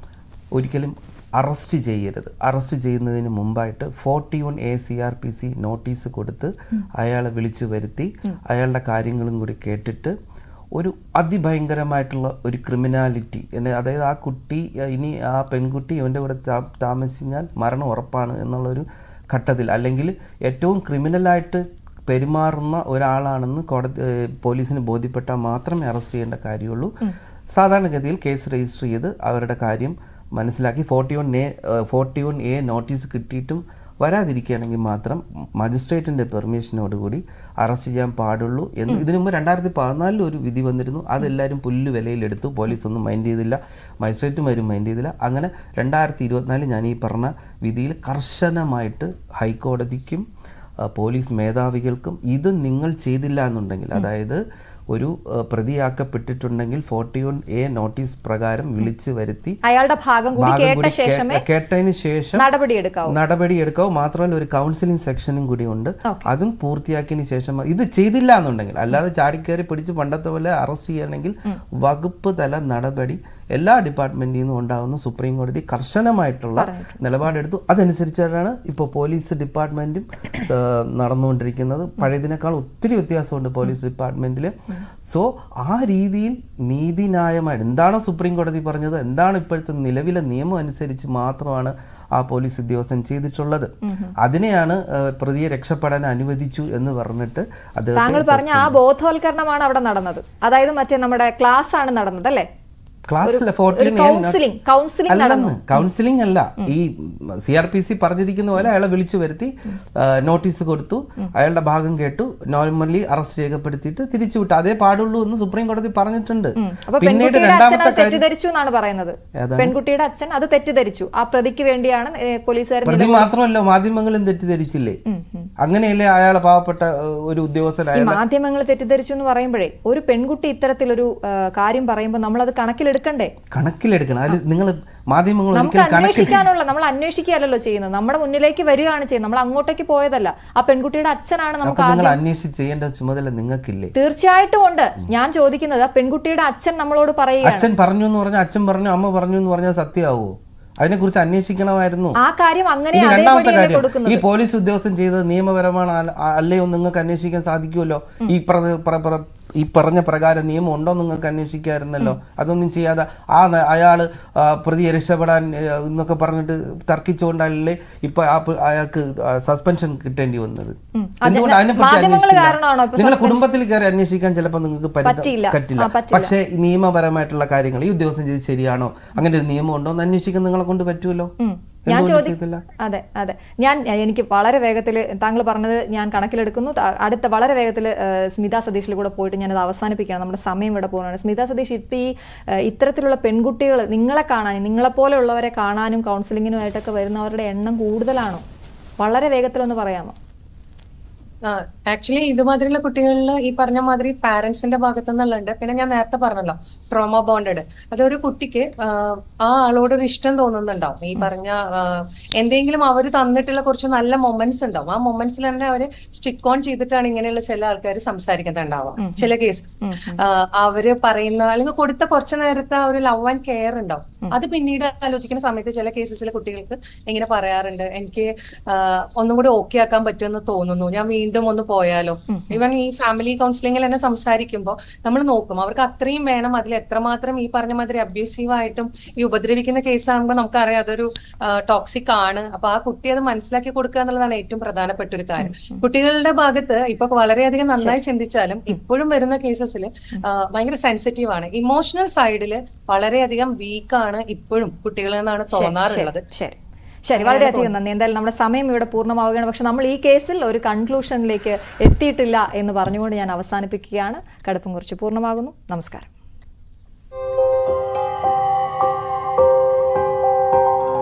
ഒരിക്കലും അറസ്റ്റ് ചെയ്യരുത്. അറസ്റ്റ് ചെയ്യുന്നതിന് മുമ്പായിട്ട് 41A CRPC നോട്ടീസ് കൊടുത്ത് അയാളെ വിളിച്ചു വരുത്തി അയാളുടെ കാര്യങ്ങളും കൂടി കേട്ടിട്ട് ഒരു അതിഭയങ്കരമായിട്ടുള്ള ഒരു ക്രിമിനാലിറ്റി, അതായത് ആ കുട്ടി ഇനി ആ പെൺകുട്ടി ഇവൻ്റെ കൂടെ താമസിച്ചാൽ മരണം ഉറപ്പാണ് എന്നുള്ളൊരു ഘട്ടത്തിൽ, അല്ലെങ്കിൽ ഏറ്റവും ക്രിമിനലായിട്ട് പെരുമാറുന്ന ഒരാളാണെന്ന് പോലീസിന് ബോധ്യപ്പെട്ടാൽ മാത്രമേ അറസ്റ്റ് ചെയ്യേണ്ട കാര്യമുള്ളൂ. സാധാരണഗതിയിൽ കേസ് രജിസ്റ്റർ ചെയ്ത് അവരുടെ കാര്യം മനസ്സിലാക്കി 41A നോട്ടീസ് കിട്ടിയിട്ടും വരാതിരിക്കുകയാണെങ്കിൽ മാത്രം മജിസ്ട്രേറ്റിൻ്റെ പെർമിഷനോടുകൂടി അറസ്റ്റ് ചെയ്യാൻ പാടുള്ളൂ എന്ന് ഇതിനു മുമ്പ് 2014 ഒരു വിധി വന്നിരുന്നു. അതെല്ലാവരും പുല്ല് വിലയിലെടുത്തു. പോലീസൊന്നും മൈൻഡ് ചെയ്തില്ല, മജിസ്ട്രേറ്റുമാരും മൈൻഡ് ചെയ്തില്ല. അങ്ങനെ 2024 ഞാൻ ഈ പറഞ്ഞ വിധിയിൽ കർശനമായിട്ട് ഹൈക്കോടതിക്കും പോലീസ് മേധാവികൾക്കും ഇത് നിങ്ങൾ ചെയ്തില്ല എന്നുണ്ടെങ്കിൽ, അതായത് ഒരു പ്രതിയാക്കപ്പെട്ടിട്ടുണ്ടെങ്കിൽ 41A നോട്ടീസ് പ്രകാരം വിളിച്ചു വരുത്തി അയാളുടെ ഭാഗം കൂടി കേട്ടതിന് ശേഷം നടപടിയെടുക്കാവൂ. മാത്രമല്ല ഒരു കൗൺസിലിംഗ് സെക്ഷനും കൂടി ഉണ്ട്. അതും പൂർത്തിയാക്കിയതിന് ശേഷം ഇത് ചെയ്തില്ല എന്നുണ്ടെങ്കിൽ, അല്ലാതെ ചാടിക്കയറി പിടിച്ച് പണ്ടത്തെ പോലെ അറസ്റ്റ് ചെയ്യണമെങ്കിൽ വകുപ്പ് തല നടപടി എല്ലാ ഡിപ്പാർട്ട്മെന്റിൽ നിന്നും ഉണ്ടാകുന്ന സുപ്രീം കോടതി കർശനമായിട്ടുള്ള നിലപാടെടുത്തു. അതനുസരിച്ചാണ് ഇപ്പോൾ പോലീസ് ഡിപ്പാർട്ട്മെന്റും നടന്നുകൊണ്ടിരിക്കുന്നത്. പഴയതിനേക്കാൾ ഒത്തിരി വ്യത്യാസമുണ്ട് പോലീസ് ഡിപ്പാർട്ട്മെന്റിൽ. സോ ആ രീതിയിൽ നീതിന്യായമായിട്ട് എന്താണോ സുപ്രീം കോടതി പറഞ്ഞത്, എന്താണ് ഇപ്പോഴത്തെ നിലവിലെ നിയമം അനുസരിച്ച് മാത്രമാണ് ആ പോലീസ് ഉദ്യോഗസ്ഥൻ ചെയ്തിട്ടുള്ളത്. അതിനെയാണ് പ്രതിയെ രക്ഷപ്പെടാൻ അനുവദിച്ചു എന്ന് പറഞ്ഞിട്ട് താങ്കൾ പറഞ്ഞ ആ ബോധവൽക്കരണമാണ് അവിടെ നടന്നത്. അതായത് മറ്റേ നമ്മുടെ ക്ലാസ് ആണ് നടന്നത് അല്ലേ? കൗൺസിലിംഗ് അല്ല, ഈ CRPC പറഞ്ഞിരിക്കുന്ന പോലെ അയാളെ വിളിച്ചു വരുത്തി നോട്ടീസ് കൊടുത്തു, അയാളുടെ ഭാഗം കേട്ടു, നോർമലി അറസ്റ്റ് രേഖപ്പെടുത്തിയിട്ട് തിരിച്ചു വിട്ടു. അതേ പാടുള്ളൂ എന്ന് സുപ്രീം കോടതി പറഞ്ഞിട്ടുണ്ട്. പിന്നീട് രണ്ടാമത്തെ തെറ്റിദ്ധരിച്ചു എന്നാണ് പറയുന്നത്. പെൺകുട്ടിയുടെ അച്ഛൻ അത് തെറ്റിദ്ധരിച്ചു. ആ പ്രതിക്ക് വേണ്ടിയാണ് പോലീസുകാർ. പ്രതി മാത്രമല്ല, മാധ്യമങ്ങളും തെറ്റിദ്ധരിച്ചില്ലേ? അങ്ങനെയല്ലേ അയാളെ പാവപ്പെട്ട ഒരു ഉദ്യോഗസ്ഥനായ മാധ്യമങ്ങൾ തെറ്റിദ്ധരിച്ചു എന്ന് പറയുമ്പോഴേ ഒരു പെൺകുട്ടി ഇത്തരത്തിലൊരു കാര്യം പറയുമ്പോൾ നമ്മൾ അത് കണക്കിലെടുക്കണം. അതിൽ നിങ്ങൾ മാധ്യമങ്ങൾ നമ്മൾ അന്വേഷിക്കാനല്ലോ ചെയ്യുന്നത്, നമ്മുടെ മുന്നിലേക്ക് വരികയാണ് ചെയ്യുന്നത്. നമ്മൾ അങ്ങോട്ടേക്ക് പോയതല്ല. ആ പെൺകുട്ടിയുടെ അച്ഛനാണ് നമുക്ക് അന്വേഷിച്ച് ചെയ്യേണ്ട ചുമതല നിങ്ങൾക്കില്ലേ? തീർച്ചയായിട്ടും ഉണ്ട്. ഞാൻ ചോദിക്കുന്നത് പെൺകുട്ടിയുടെ അച്ഛൻ നമ്മളോട് പറയുക, അച്ഛൻ പറഞ്ഞു എന്ന് പറഞ്ഞാൽ അച്ഛൻ പറഞ്ഞു, അമ്മ പറഞ്ഞു എന്ന് പറഞ്ഞാൽ സത്യമാവോ? അതിനെക്കുറിച്ച് അന്വേഷിക്കണമായിരുന്നു. ആ കാര്യം അങ്ങനെ. രണ്ടാമത്തെ കാര്യം, ഈ പോലീസ് ഉദ്യോഗസ്ഥൻ ചെയ്തത് നിയമപരമാണ് അല്ലയോ നിങ്ങൾക്ക് അന്വേഷിക്കാൻ സാധിക്കുമല്ലോ. ഈ പറഞ്ഞ പ്രകാരം നിയമം ഉണ്ടോ നിങ്ങൾക്ക് അന്വേഷിക്കാമായിരുന്നല്ലോ. അതൊന്നും ചെയ്യാതെ അയാൾ പ്രതിയെ രക്ഷപ്പെടാൻ എന്നൊക്കെ പറഞ്ഞിട്ട് തർക്കിച്ചുകൊണ്ടല്ലേ ഇപ്പൊ അയാൾക്ക് സസ്പെൻഷൻ കിട്ടേണ്ടി വന്നത്. എന്തുകൊണ്ട് അതിനെപ്പറ്റി അന്വേഷിച്ചില്ല? നിങ്ങളുടെ കുടുംബത്തിൽ കയറി അന്വേഷിക്കാൻ ചിലപ്പോൾ നിങ്ങൾക്ക് പറ്റില്ല. പക്ഷേ നിയമപരമായിട്ടുള്ള കാര്യങ്ങൾ ഈ ഉദ്യോഗസ്ഥൻ ചെയ്ത് ശരിയാണോ, അങ്ങനെ ഒരു നിയമം ഉണ്ടോ എന്ന് അന്വേഷിക്കാൻ നിങ്ങളെ കൊണ്ട് പറ്റുമല്ലോ. ഞാൻ അതെ എനിക്ക് വളരെ വേഗത്തിൽ താങ്കൾ പറഞ്ഞത് ഞാൻ കണക്കിലെടുക്കുന്നു. അടുത്ത വളരെ വേഗത്തിൽ സ്മിത സതീഷിൽ കൂടെ പോയിട്ട് ഞാനത് അവസാനിപ്പിക്കുകയാണ്. നമ്മുടെ സമയം ഇവിടെ പോകുന്നതാണ്. സ്മിത സതീഷ്, ഇപ്പം ഈ ഇത്തരത്തിലുള്ള പെൺകുട്ടികൾ നിങ്ങളെ കാണാനും നിങ്ങളെപ്പോലെയുള്ളവരെ കാണാനും കൗൺസിലിങ്ങിനുമായിട്ടൊക്കെ വരുന്നവരുടെ എണ്ണം കൂടുതലാണോ? വളരെ വേഗത്തിലൊന്ന് പറയാമോ? ആക്ച്വലി ഇതുമാതിരിയുള്ള കുട്ടികളിൽ ഈ പറഞ്ഞ മാതിരി പാരന്റ്സിന്റെ ഭാഗത്തു നിന്നുള്ളുണ്ട്. പിന്നെ ഞാൻ നേരത്തെ പറഞ്ഞല്ലോ ട്രോമ ബോണ്ടഡ്, അതൊരു കുട്ടിക്ക് ആ ആളോടൊരു ഇഷ്ടം തോന്നുന്നുണ്ടാവും. ഈ പറഞ്ഞ എന്തെങ്കിലും അവർ തന്നിട്ടുള്ള കുറച്ച് നല്ല മൊമെന്റ്സ് ഉണ്ടാവും. ആ മൊമെന്റ്സിൽ തന്നെ അവര് സ്റ്റിക്ക് ഓൺ ചെയ്തിട്ടാണ് ഇങ്ങനെയുള്ള ചില ആൾക്കാർ സംസാരിക്കുന്നുണ്ടാവാം. ചില കേസസ് അവര് പറയുന്ന അല്ലെങ്കിൽ കൊടുത്ത കുറച്ചു നേരത്തെ ഒരു ലവ് ആൻഡ് കെയർ ഉണ്ടാവും. അത് പിന്നീട് ആലോചിക്കുന്ന സമയത്ത് ചില കേസസിലെ കുട്ടികൾക്ക് ഇങ്ങനെ പറയാറുണ്ട്, എനിക്ക് ഒന്നും കൂടി ഓക്കെ ആക്കാൻ പറ്റുമെന്ന് തോന്നുന്നു, ഞാൻ വീണ്ടും ഒന്ന് പോയാലോ. ഇവൻ ഈ ഫാമിലി കൗൺസിലിംഗിൽ തന്നെ സംസാരിക്കുമ്പോൾ നമ്മൾ നോക്കും അവർക്ക് അത്രയും വേണം. അതിൽ എത്രമാത്രം ഈ പറഞ്ഞ മാതിരി അബ്യൂസീവ് ആയിട്ടും ഈ ഉപദ്രവിക്കുന്ന കേസാകുമ്പോൾ നമുക്കറിയാം അതൊരു ടോക്സിക് ആണ്. അപ്പൊ ആ കുട്ടി അത് മനസ്സിലാക്കി കൊടുക്കുക എന്നുള്ളതാണ് ഏറ്റവും പ്രധാനപ്പെട്ട ഒരു കാര്യം. കുട്ടികളുടെ ഭാഗത്ത് ഇപ്പൊ വളരെയധികം നന്നായി ചിന്തിച്ചാലും ഇപ്പോഴും വരുന്ന കേസസിൽ ഭയങ്കര സെൻസിറ്റീവ് ആണ്. ഇമോഷണൽ സൈഡില് വളരെയധികം വീക്കാണ് ഇപ്പോഴും കുട്ടികൾ എന്നാണ് തോന്നാറുള്ളത്. ശരി, വളരെയധികം നന്ദി. എന്തായാലും നമ്മുടെ സമയം ഇവിടെ പൂർണ്ണമാവുകയാണ്. പക്ഷെ നമ്മൾ ഈ കേസിൽ ഒരു കൺക്ലൂഷനിലേക്ക് എത്തിയിട്ടില്ല എന്ന് പറഞ്ഞുകൊണ്ട് ഞാൻ അവസാനിപ്പിക്കുകയാണ്. കടുപ്പം കുറിച്ച് പൂർണ്ണമാകുന്നു. നമസ്കാരം.